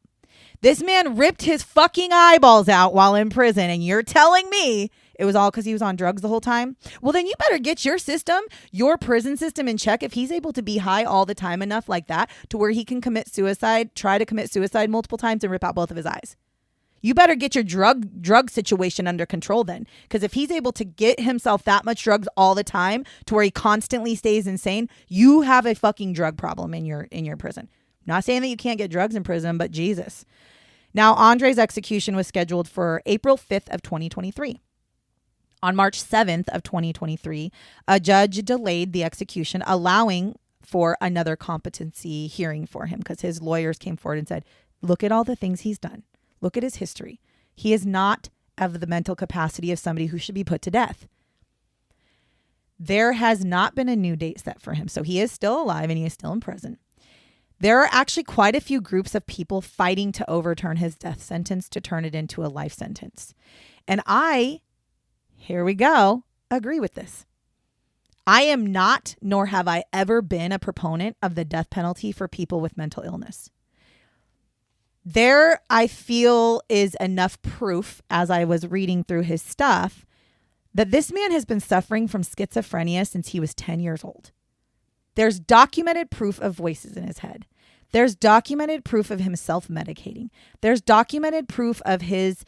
This man ripped his fucking eyeballs out while in prison, and you're telling me it was all because he was on drugs the whole time? Well, then you better get your prison system in check if he's able to be high all the time enough like that to where he can try to commit suicide multiple times and rip out both of his eyes. You better get your drug situation under control then. Because if he's able to get himself that much drugs all the time to where he constantly stays insane, you have a fucking drug problem in your prison. Not saying that you can't get drugs in prison, but Jesus. Now, Andre's execution was scheduled for April 5th of 2023. On March 7th of 2023, a judge delayed the execution, allowing for another competency hearing for him because his lawyers came forward and said, look at all the things he's done. Look at his history. He is not of the mental capacity of somebody who should be put to death. There has not been a new date set for him, so he is still alive and he is still in prison. There are actually quite a few groups of people fighting to overturn his death sentence to turn it into a life sentence. And here we go, agree with this. I am not, nor have I ever been a proponent of the death penalty for people with mental illness. There, I feel, is enough proof as I was reading through his stuff that this man has been suffering from schizophrenia since he was 10 years old. There's documented proof of voices in his head. There's documented proof of him self-medicating. There's documented proof of his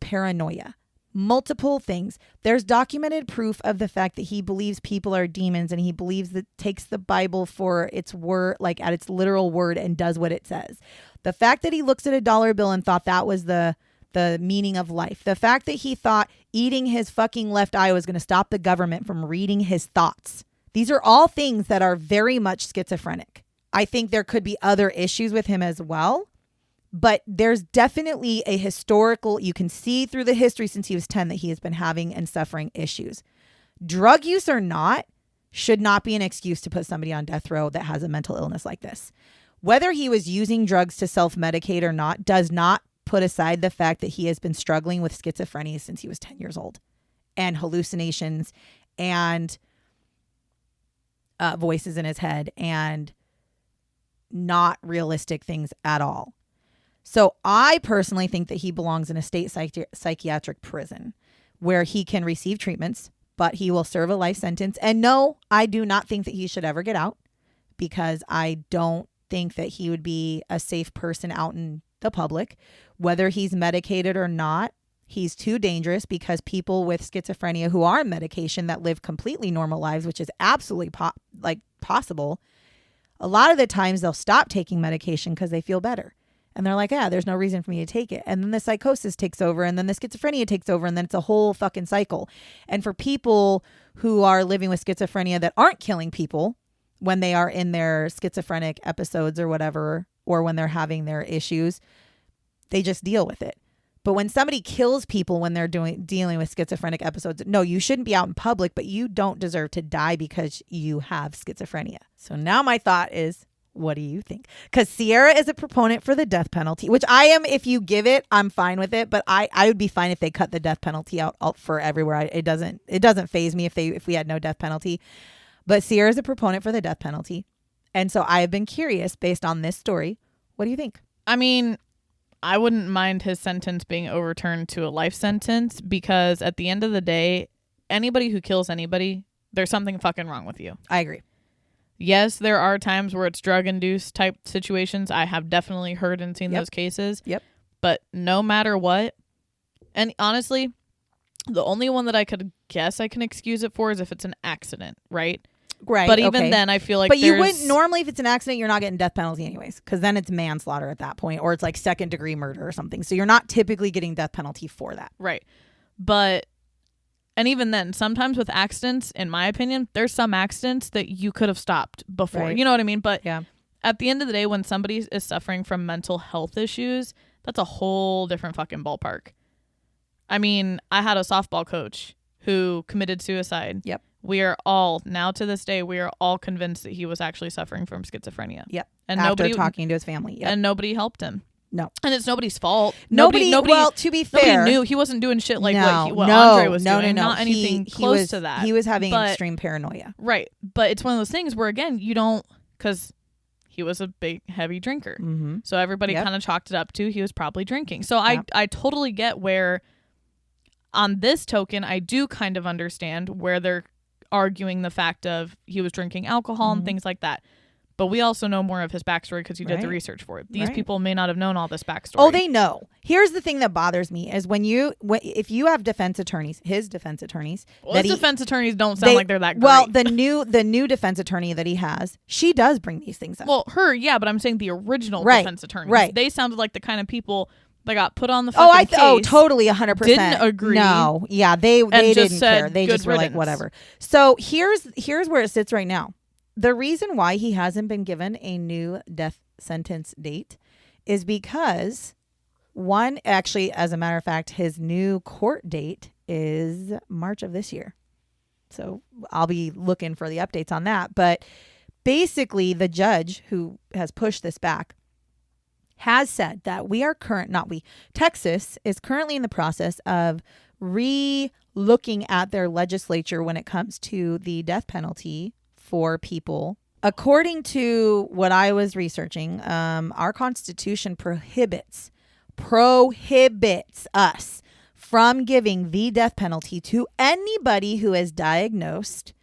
paranoia. Multiple things. There's documented proof of the fact that he believes people are demons and he believes that takes the Bible for its word, like at its literal word, and does what it says. The fact that he looks at a dollar bill and thought that was the meaning of life. The fact that he thought eating his fucking left eye was going to stop the government from reading his thoughts. These are all things that are very much schizophrenic. I think there could be other issues with him as well. But there's definitely a historical, you can see through the history since he was 10 that he has been having and suffering issues. Drug use or not should not be an excuse to put somebody on death row that has a mental illness like this. Whether he was using drugs to self-medicate or not does not put aside the fact that he has been struggling with schizophrenia since he was 10 years old, and hallucinations and voices in his head and not realistic things at all. So I personally think that he belongs in a state psychiatric prison where he can receive treatments, but he will serve a life sentence. And no, I do not think that he should ever get out, because I don't think that he would be a safe person out in the public. Whether he's medicated or not, he's too dangerous, because people with schizophrenia who are on medication that live completely normal lives, which is absolutely possible, a lot of the times they'll stop taking medication because they feel better. And they're like, yeah, there's no reason for me to take it. And then the psychosis takes over, and then the schizophrenia takes over, and then it's a whole fucking cycle. And for people who are living with schizophrenia that aren't killing people when they are in their schizophrenic episodes or whatever, or when they're having their issues, they just deal with it. But when somebody kills people when they're dealing with schizophrenic episodes, no, you shouldn't be out in public, but you don't deserve to die because you have schizophrenia. So now my thought is, what do you think? Because Sierra is a proponent for the death penalty, which I am. If you give it, I'm fine with it. But I would be fine if they cut the death penalty out for everywhere. It doesn't faze me if we had no death penalty. But Sierra is a proponent for the death penalty. And so I have been curious, based on this story, what do you think? I mean, I wouldn't mind his sentence being overturned to a life sentence, because at the end of the day, anybody who kills anybody, there's something fucking wrong with you. I agree. Yes, there are times where it's drug-induced type situations. I have definitely heard and seen those cases. Yep. But no matter what, and honestly, the only one that I could guess I can excuse it for is if it's an accident, right? Right. But even then, I feel like But you wouldn't, normally if it's an accident, you're not getting death penalty anyways, because then it's manslaughter at that point, or it's like second degree murder or something. So you're not typically getting death penalty for that. Right. But, and even then, sometimes with accidents, in my opinion, there's some accidents that you could have stopped before. Right. You know what I mean? But yeah. At the end of the day, when somebody is suffering from mental health issues, that's a whole different fucking ballpark. I mean, I had a softball coach who committed suicide. Yep. We are all, now to this day, we are all convinced that he was actually suffering from schizophrenia. Yep. And after talking to his family. Yep. And nobody helped him. No. And it's nobody's fault. Nobody, well, to be fair. Nobody knew. He wasn't doing shit like what Andre was doing. Not anything close to that. He was having extreme paranoia. Right. But it's one of those things where, again, you don't, because he was a big, heavy drinker. Mm-hmm. So everybody kind of chalked it up to he was probably drinking. So I totally get where, on this token, I do kind of understand where they're arguing the fact of he was drinking alcohol and things like that. But we also know more of his backstory because you did the research for it. These people may not have known all this backstory. Oh, they know. Here's the thing that bothers me is if you have defense attorneys, his defense attorneys. Well, his defense attorneys don't sound like they're that great. Well, the new defense attorney that he has, she does bring these things up. Well, but I'm saying the original defense attorneys. Right. They sounded like the kind of people that got put on the fucking case. Totally 100%. Didn't agree. No. Yeah, they didn't care. They just were like, whatever. So here's where it sits right now. The reason why he hasn't been given a new death sentence date is because, one, actually, as a matter of fact, his new court date is March of this year. So I'll be looking for the updates on that. But basically, the judge who has pushed this back has said that Texas is currently in the process of re-looking at their legislature when it comes to the death penalty for people. According to what I was researching, our Constitution prohibits us from giving the death penalty to anybody who is diagnosed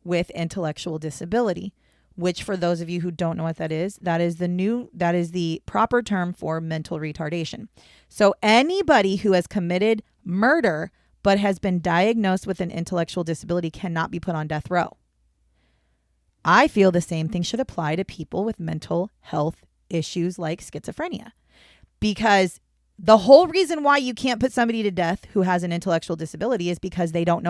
with intellectual disability, which, for those of you who don't know what that is the proper term for mental retardation. So anybody who has committed murder but has been diagnosed with an intellectual disability cannot be put on death row. I feel the same thing should apply to people with mental health issues like schizophrenia, because the whole reason why you can't put somebody to death who has an intellectual disability is because they don't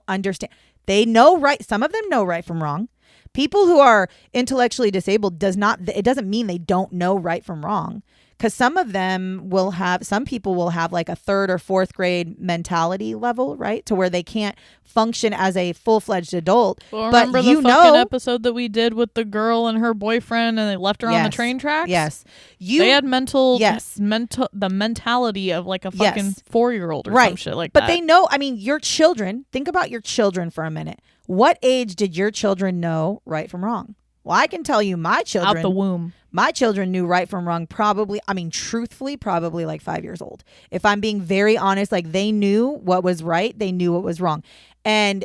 understand. They know right. Some of them know right from wrong. People who are intellectually disabled it doesn't mean they don't know right from wrong. Because some people will have like a third or fourth grade mentality level, right? To where they can't function as a full-fledged adult. Well, remember the fucking episode that we did with the girl and her boyfriend and they left her on the train tracks? Yes. They had the mentality of like a fucking 4-year-old or some shit like that. But they know, your children, think about your children for a minute. What age did your children know right from wrong? Well, I can tell you my children. Out the womb. My children knew right from wrong truthfully, probably like 5 years old. If I'm being very honest, like they knew what was right, they knew what was wrong. And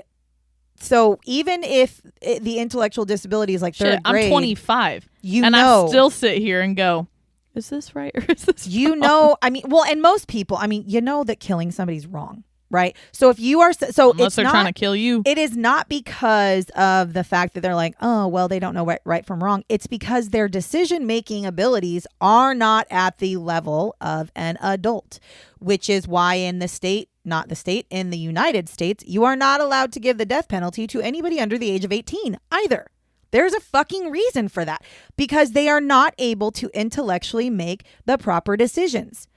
so even if the intellectual disability is like third grade. I'm 25. I still sit here and go, is this right or is this wrong? And most people, that killing somebody's wrong. Right. So if you are unless they're trying to kill you, it is not because of the fact that they're like, oh, well, they don't know right from wrong. It's because their decision making abilities are not at the level of an adult, which is why in the United States, you are not allowed to give the death penalty to anybody under the age of 18 either. There's a fucking reason for that, because they are not able to intellectually make the proper decisions.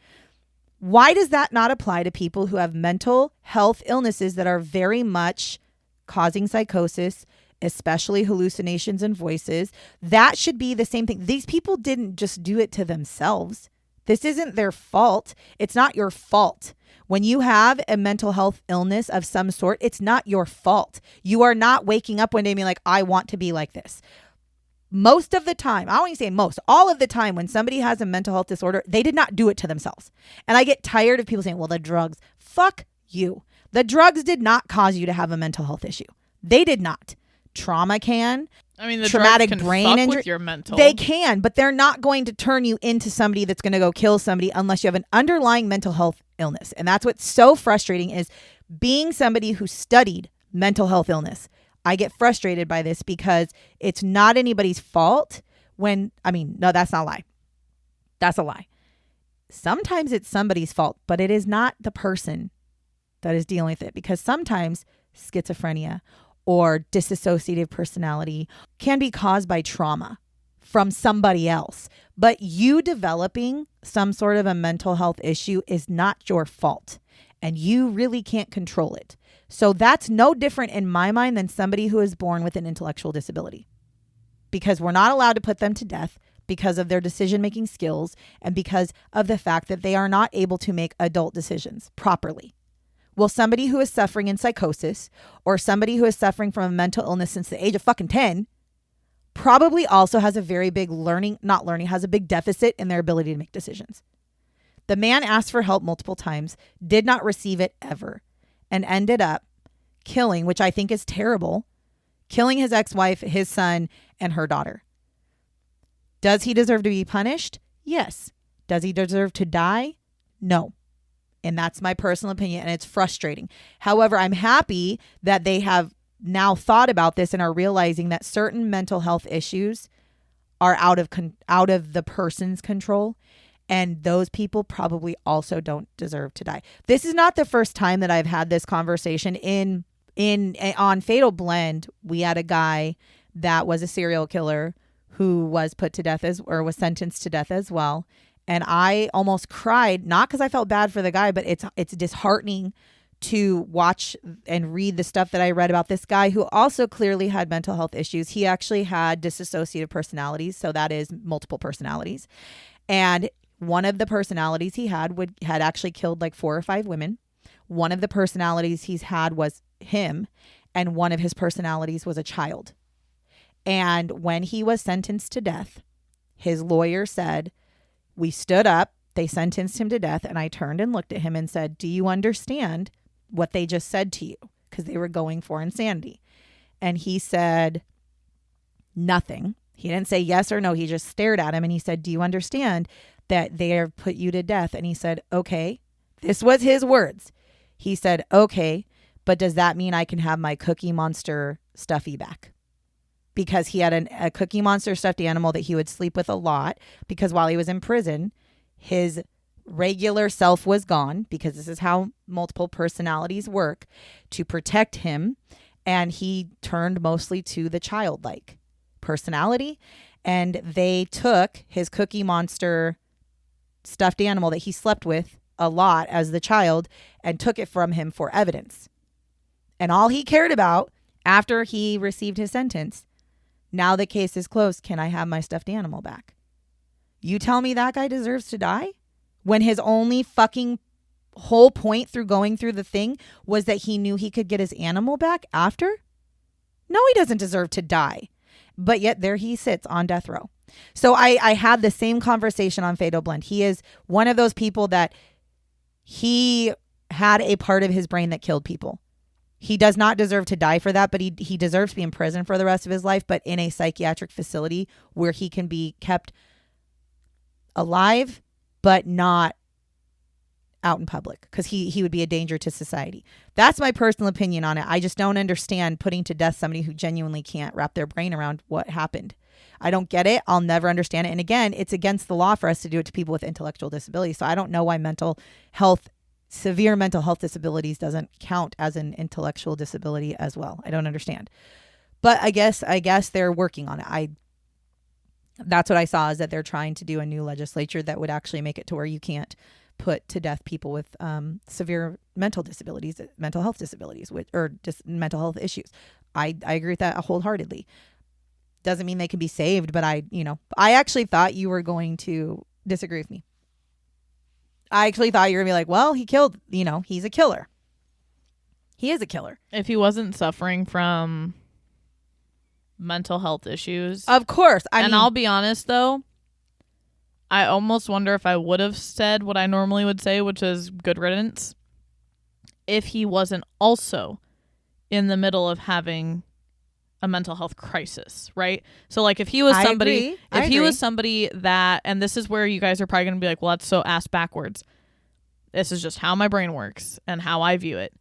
Why does that not apply to people who have mental health illnesses that are very much causing psychosis, especially hallucinations and voices? That should be the same thing. These people didn't just do it to themselves. This isn't their fault. It's not your fault. When you have a mental health illness of some sort, it's not your fault. You are not waking up one day and being like, I want to be like this. Most of the time, I don't even say most, all of the time when somebody has a mental health disorder, they did not do it to themselves. And I get tired of people saying, well, the drugs. Fuck you. The drugs did not cause you to have a mental health issue. They did not. Trauma can. The traumatic drugs can brain fuck injury. With your mental. They can, but they're not going to turn you into somebody that's going to go kill somebody unless you have an underlying mental health illness. And that's what's so frustrating is being somebody who studied mental health illness. I get frustrated by this because it's not anybody's fault no, that's not a lie. That's a lie. Sometimes it's somebody's fault, but it is not the person that is dealing with it, because sometimes schizophrenia or dissociative personality can be caused by trauma from somebody else. But you developing some sort of a mental health issue is not your fault, and you really can't control it. So that's no different in my mind than somebody who is born with an intellectual disability, because we're not allowed to put them to death because of their decision-making skills and because of the fact that they are not able to make adult decisions properly. Well, somebody who is suffering in psychosis or somebody who is suffering from a mental illness since the age of fucking 10 probably also has a very big has a big deficit in their ability to make decisions. The man asked for help multiple times, did not receive it ever, and ended up killing, which I think is terrible, killing his ex-wife, his son, and her daughter. Does he deserve to be punished? Yes. Does he deserve to die? No. And that's my personal opinion, and it's frustrating. However, I'm happy that they have now thought about this and are realizing that certain mental health issues are out of the person's control, and those people probably also don't deserve to die. This is not the first time that I've had this conversation. On Fatal Blend, we had a guy that was a serial killer who was put to death was sentenced to death as well. And I almost cried, not because I felt bad for the guy, but it's disheartening to watch and read the stuff that I read about this guy who also clearly had mental health issues. He actually had dissociative personalities. So that is multiple personalities. And one of the personalities he had actually killed like 4 or 5 women. One of the personalities he's had was him. And one of his personalities was a child. And when he was sentenced to death, his lawyer said, we stood up, they sentenced him to death, and I turned and looked at him and said, do you understand what they just said to you? Because they were going for insanity. And he said nothing. He didn't say yes or no. He just stared at him and he said, do you understand that they have put you to death? And he said, okay. This was his words. He said, okay, but does that mean I can have my Cookie Monster stuffy back? Because he had a Cookie Monster stuffed animal that he would sleep with a lot, because while he was in prison, his regular self was gone, because this is how multiple personalities work, to protect him. And he turned mostly to the childlike personality. And they took his Cookie Monster stuffed animal that he slept with a lot as the child and took it from him for evidence. And all he cared about after he received his sentence, now the case is closed, can I have my stuffed animal back? You tell me that guy deserves to die? When his only fucking whole point through going through the thing was that he knew he could get his animal back after? No, he doesn't deserve to die. But yet there he sits on death row. So I had the same conversation on Fatal Blend. He is one of those people that he had a part of his brain that killed people. He does not deserve to die for that, but he deserves to be in prison for the rest of his life, but in a psychiatric facility where he can be kept alive, but not out in public, because he would be a danger to society. That's my personal opinion on it. I just don't understand putting to death somebody who genuinely can't wrap their brain around what happened. I don't get it. I'll never understand it. And again, it's against the law for us to do it to people with intellectual disabilities. So I don't know why severe mental health disabilities doesn't count as an intellectual disability as well. I don't understand. But I guess they're working on it. That's what I saw, is that they're trying to do a new legislature that would actually make it to where you can't put to death people with severe mental disabilities, mental health disabilities, or just mental health issues. I agree with that wholeheartedly. Doesn't mean they can be saved, but I actually thought you were going to disagree with me. I actually thought you were going to be like, well, he killed, he's a killer. He is a killer. If he wasn't suffering from mental health issues. Of course. I'll be honest, though. I almost wonder if I would have said what I normally would say, which is good riddance, if he wasn't also in the middle of having a mental health crisis, right? So like if he was somebody, he was somebody that, and this is where you guys are probably going to be like, well, that's so ass backwards. This is just how my brain works and how I view it.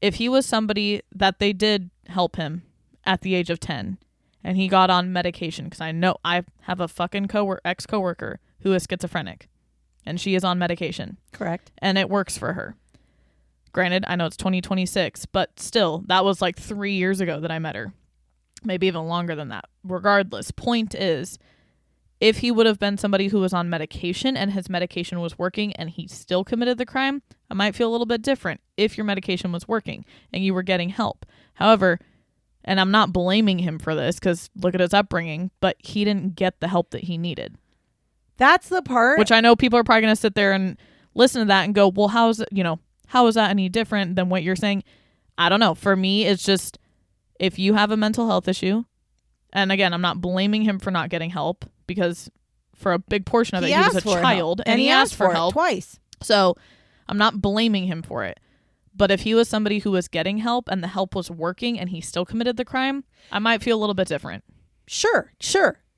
If he was somebody that they did help him at the age of 10 and he got on medication, because I know I have a fucking ex-coworker who is schizophrenic and she is on medication. Correct. And it works for her. Granted, I know it's 2026, but still, that was like 3 years ago that I met her. Maybe even longer than that. Regardless, point is, if he would have been somebody who was on medication and his medication was working and he still committed the crime, I might feel a little bit different if your medication was working and you were getting help. However, and I'm not blaming him for this because look at his upbringing, but he didn't get the help that he needed. That's the part. Which I know people are probably going to sit there and listen to that and go, well, how is that any different than what you're saying? I don't know. For me, it's just, if you have a mental health issue, and again, I'm not blaming him for not getting help, because for a big portion of it, he was a child and he asked for help twice. So I'm not blaming him for it. But if he was somebody who was getting help and the help was working and he still committed the crime, I might feel a little bit different. Sure.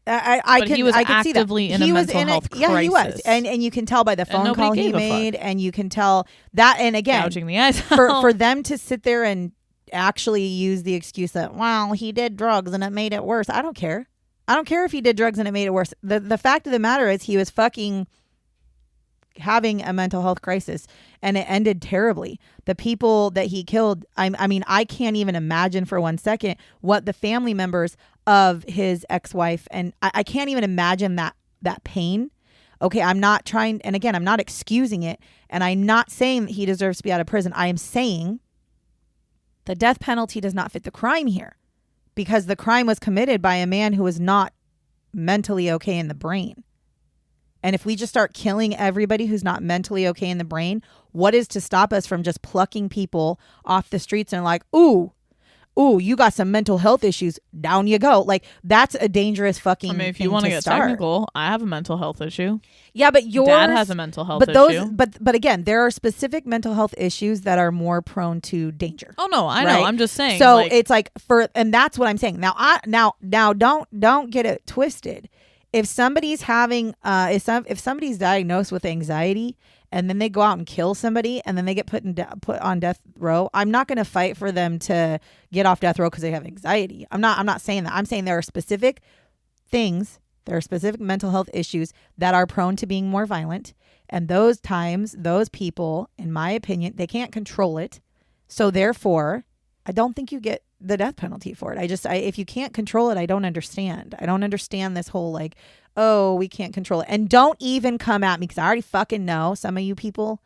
But he was actively in a mental health crisis. Yeah, he was. And you can tell by the phone call he made, and you can tell that, and again, gouging the eyes for them to sit there and actually use the excuse that, well, he did drugs and it made it worse. I don't care. I don't care if he did drugs and it made it worse. The fact of the matter is he was fucking having a mental health crisis and it ended terribly. The people that he killed, I mean, I can't even imagine for 1 second what the family members of his ex-wife, and I can't even imagine that pain. Okay, I'm not trying, and again, I'm not excusing it, and I'm not saying that he deserves to be out of prison. I am saying the death penalty does not fit the crime here, because the crime was committed by a man who was not mentally okay in the brain. And if we just start killing everybody who's not mentally okay in the brain, what is to stop us from just plucking people off the streets and like, ooh, you got some mental health issues, down you go. Like, that's a dangerous fucking thing. I mean, if you want to get technical, I have a mental health issue. Yeah, but yours, Dad has a mental health issue. But again, there are specific mental health issues that are more prone to danger. Oh no, I know. I'm just saying. So it's like and that's what I'm saying. Now don't get it twisted. If somebody's having if somebody's diagnosed with anxiety and then they go out and kill somebody and then they get put on death row, I'm not going to fight for them to get off death row because they have anxiety. I'm not saying that. I'm saying there are specific things, there are specific mental health issues that are prone to being more violent, and those people, in my opinion, they can't control it. So therefore, I don't think you get the death penalty for it. If you can't control it, I don't understand. I don't understand this whole like, oh, we can't control it. And don't even come at me, because I already fucking know some of you people.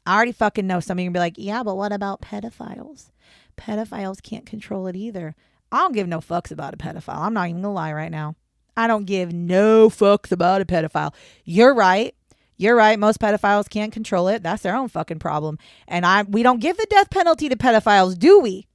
I already fucking know some of you gonna be like, yeah, but what about pedophiles? Pedophiles can't control it either. I don't give no fucks about a pedophile. I'm not even gonna lie right now. I don't give no fucks about a pedophile. You're right. Most pedophiles can't control it. That's their own fucking problem. And we don't give the death penalty to pedophiles, do we?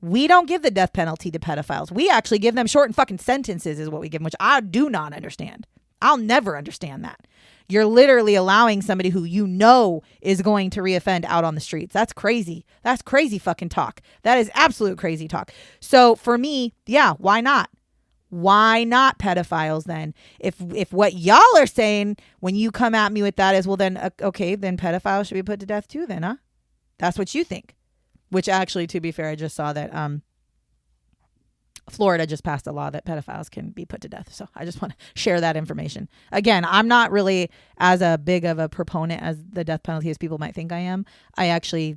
We don't give the death penalty to pedophiles. We actually give them short and fucking sentences is what we give them, which I do not understand. I'll never understand that. You're literally allowing somebody who you know is going to reoffend out on the streets. That's crazy. That's crazy fucking talk. That is absolute crazy talk. So for me, yeah, why not? Why not pedophiles then? If what y'all are saying when you come at me with that is, well then, okay, then pedophiles should be put to death too then, huh? That's what you think. Which actually, to be fair, I just saw that Florida just passed a law that pedophiles can be put to death. So I just want to share that information. Again, I'm not really as a big of a proponent as the death penalty as people might think I am. I actually,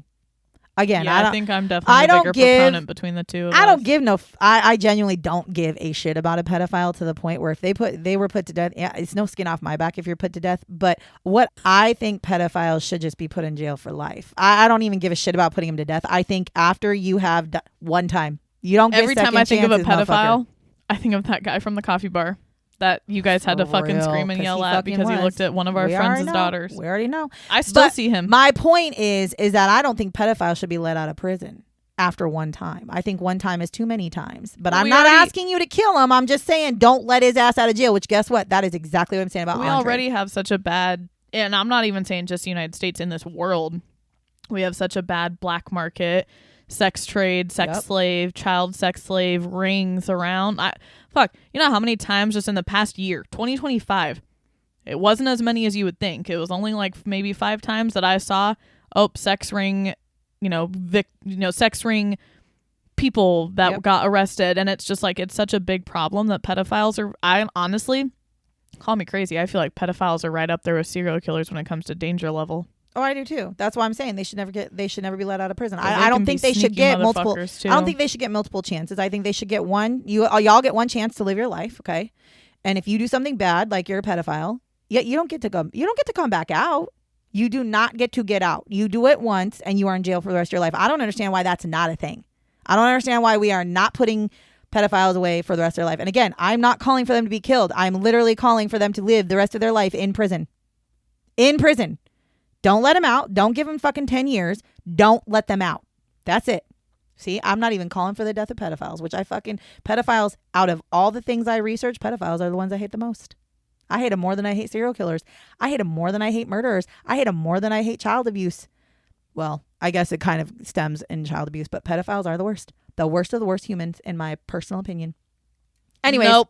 again, I think I'm definitely a bigger proponent between the two of us. I genuinely don't give a shit about a pedophile to the point where if they were put to death, yeah, it's no skin off my back if you're put to death. But what I think pedophiles should just be put in jail for life. I don't even give a shit about putting them to death. I think after you have one time, you don't get every time I think of a pedophile, I think of that guy from the coffee bar that you guys had to fucking scream and yell at because he looked at one of our friends' daughters. We already know. I still see him. My point is that I don't think pedophiles should be let out of prison after one time. I think one time is too many times. But I'm not asking you to kill him. I'm just saying don't let his ass out of jail, which guess what? That is exactly what I'm saying about Andre. We already have such a bad, and I'm not even saying just the United States, in this world, we have such a bad black market, sex trade, slave, child sex slave rings around. You know how many times just in the past year, 2025, it wasn't as many as you would think. It was only like maybe 5 times that I saw, sex ring, sex ring people that got arrested, and it's just like it's such a big problem that pedophiles are. I honestly, call me crazy, I feel like pedophiles are right up there with serial killers when it comes to danger level. Oh, I do too. That's why I'm saying they should never be let out of prison. I don't think they should get multiple. I don't think they should get multiple chances. I think they should get one. Y'all get one chance to live your life, okay? And if you do something bad, like you're a pedophile, you don't get to come. You don't get to come back out. You do not get to get out. You do it once, and you are in jail for the rest of your life. I don't understand why that's not a thing. I don't understand why we are not putting pedophiles away for the rest of their life. And again, I'm not calling for them to be killed. I'm literally calling for them to live the rest of their life in prison. In prison. Don't let them out. Don't give them fucking 10 years. Don't let them out. That's it. See, I'm not even calling for the death of pedophiles, which pedophiles, out of all the things I research, pedophiles are the ones I hate the most. I hate them more than I hate serial killers. I hate them more than I hate murderers. I hate them more than I hate child abuse. Well, I guess it kind of stems in child abuse, but pedophiles are the worst. The worst of the worst humans, in my personal opinion. Anyways.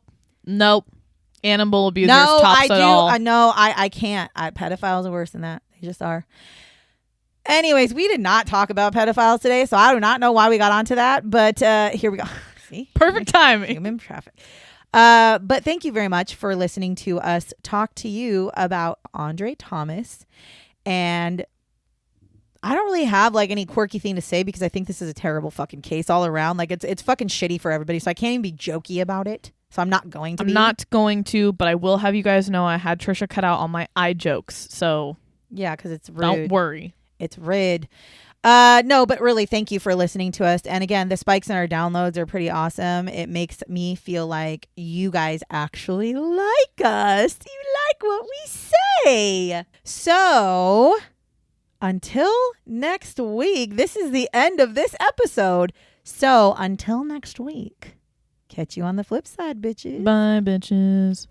Nope. Animal abusers tops it all. No, I can't. Pedophiles are worse than that. Just are. Anyways, we did not talk about pedophiles today, so I do not know why we got onto that, but here we go. See? Perfect timing. Human traffic. But thank you very much for listening to us talk to you about Andre Thomas. And I don't really have like any quirky thing to say because I think this is a terrible fucking case all around. Like it's fucking shitty for everybody, so I can't even be jokey about it. So I'm not going to. Not going to, but I will have you guys know I had Trisha cut out all my eye jokes, so... Yeah, because it's rude. Don't worry. It's rude. No, but really, thank you for listening to us. And again, the spikes in our downloads are pretty awesome. It makes me feel like you guys actually like us. You like what we say. So, until next week, this is the end of this episode. So, until next week, catch you on the flip side, bitches. Bye, bitches.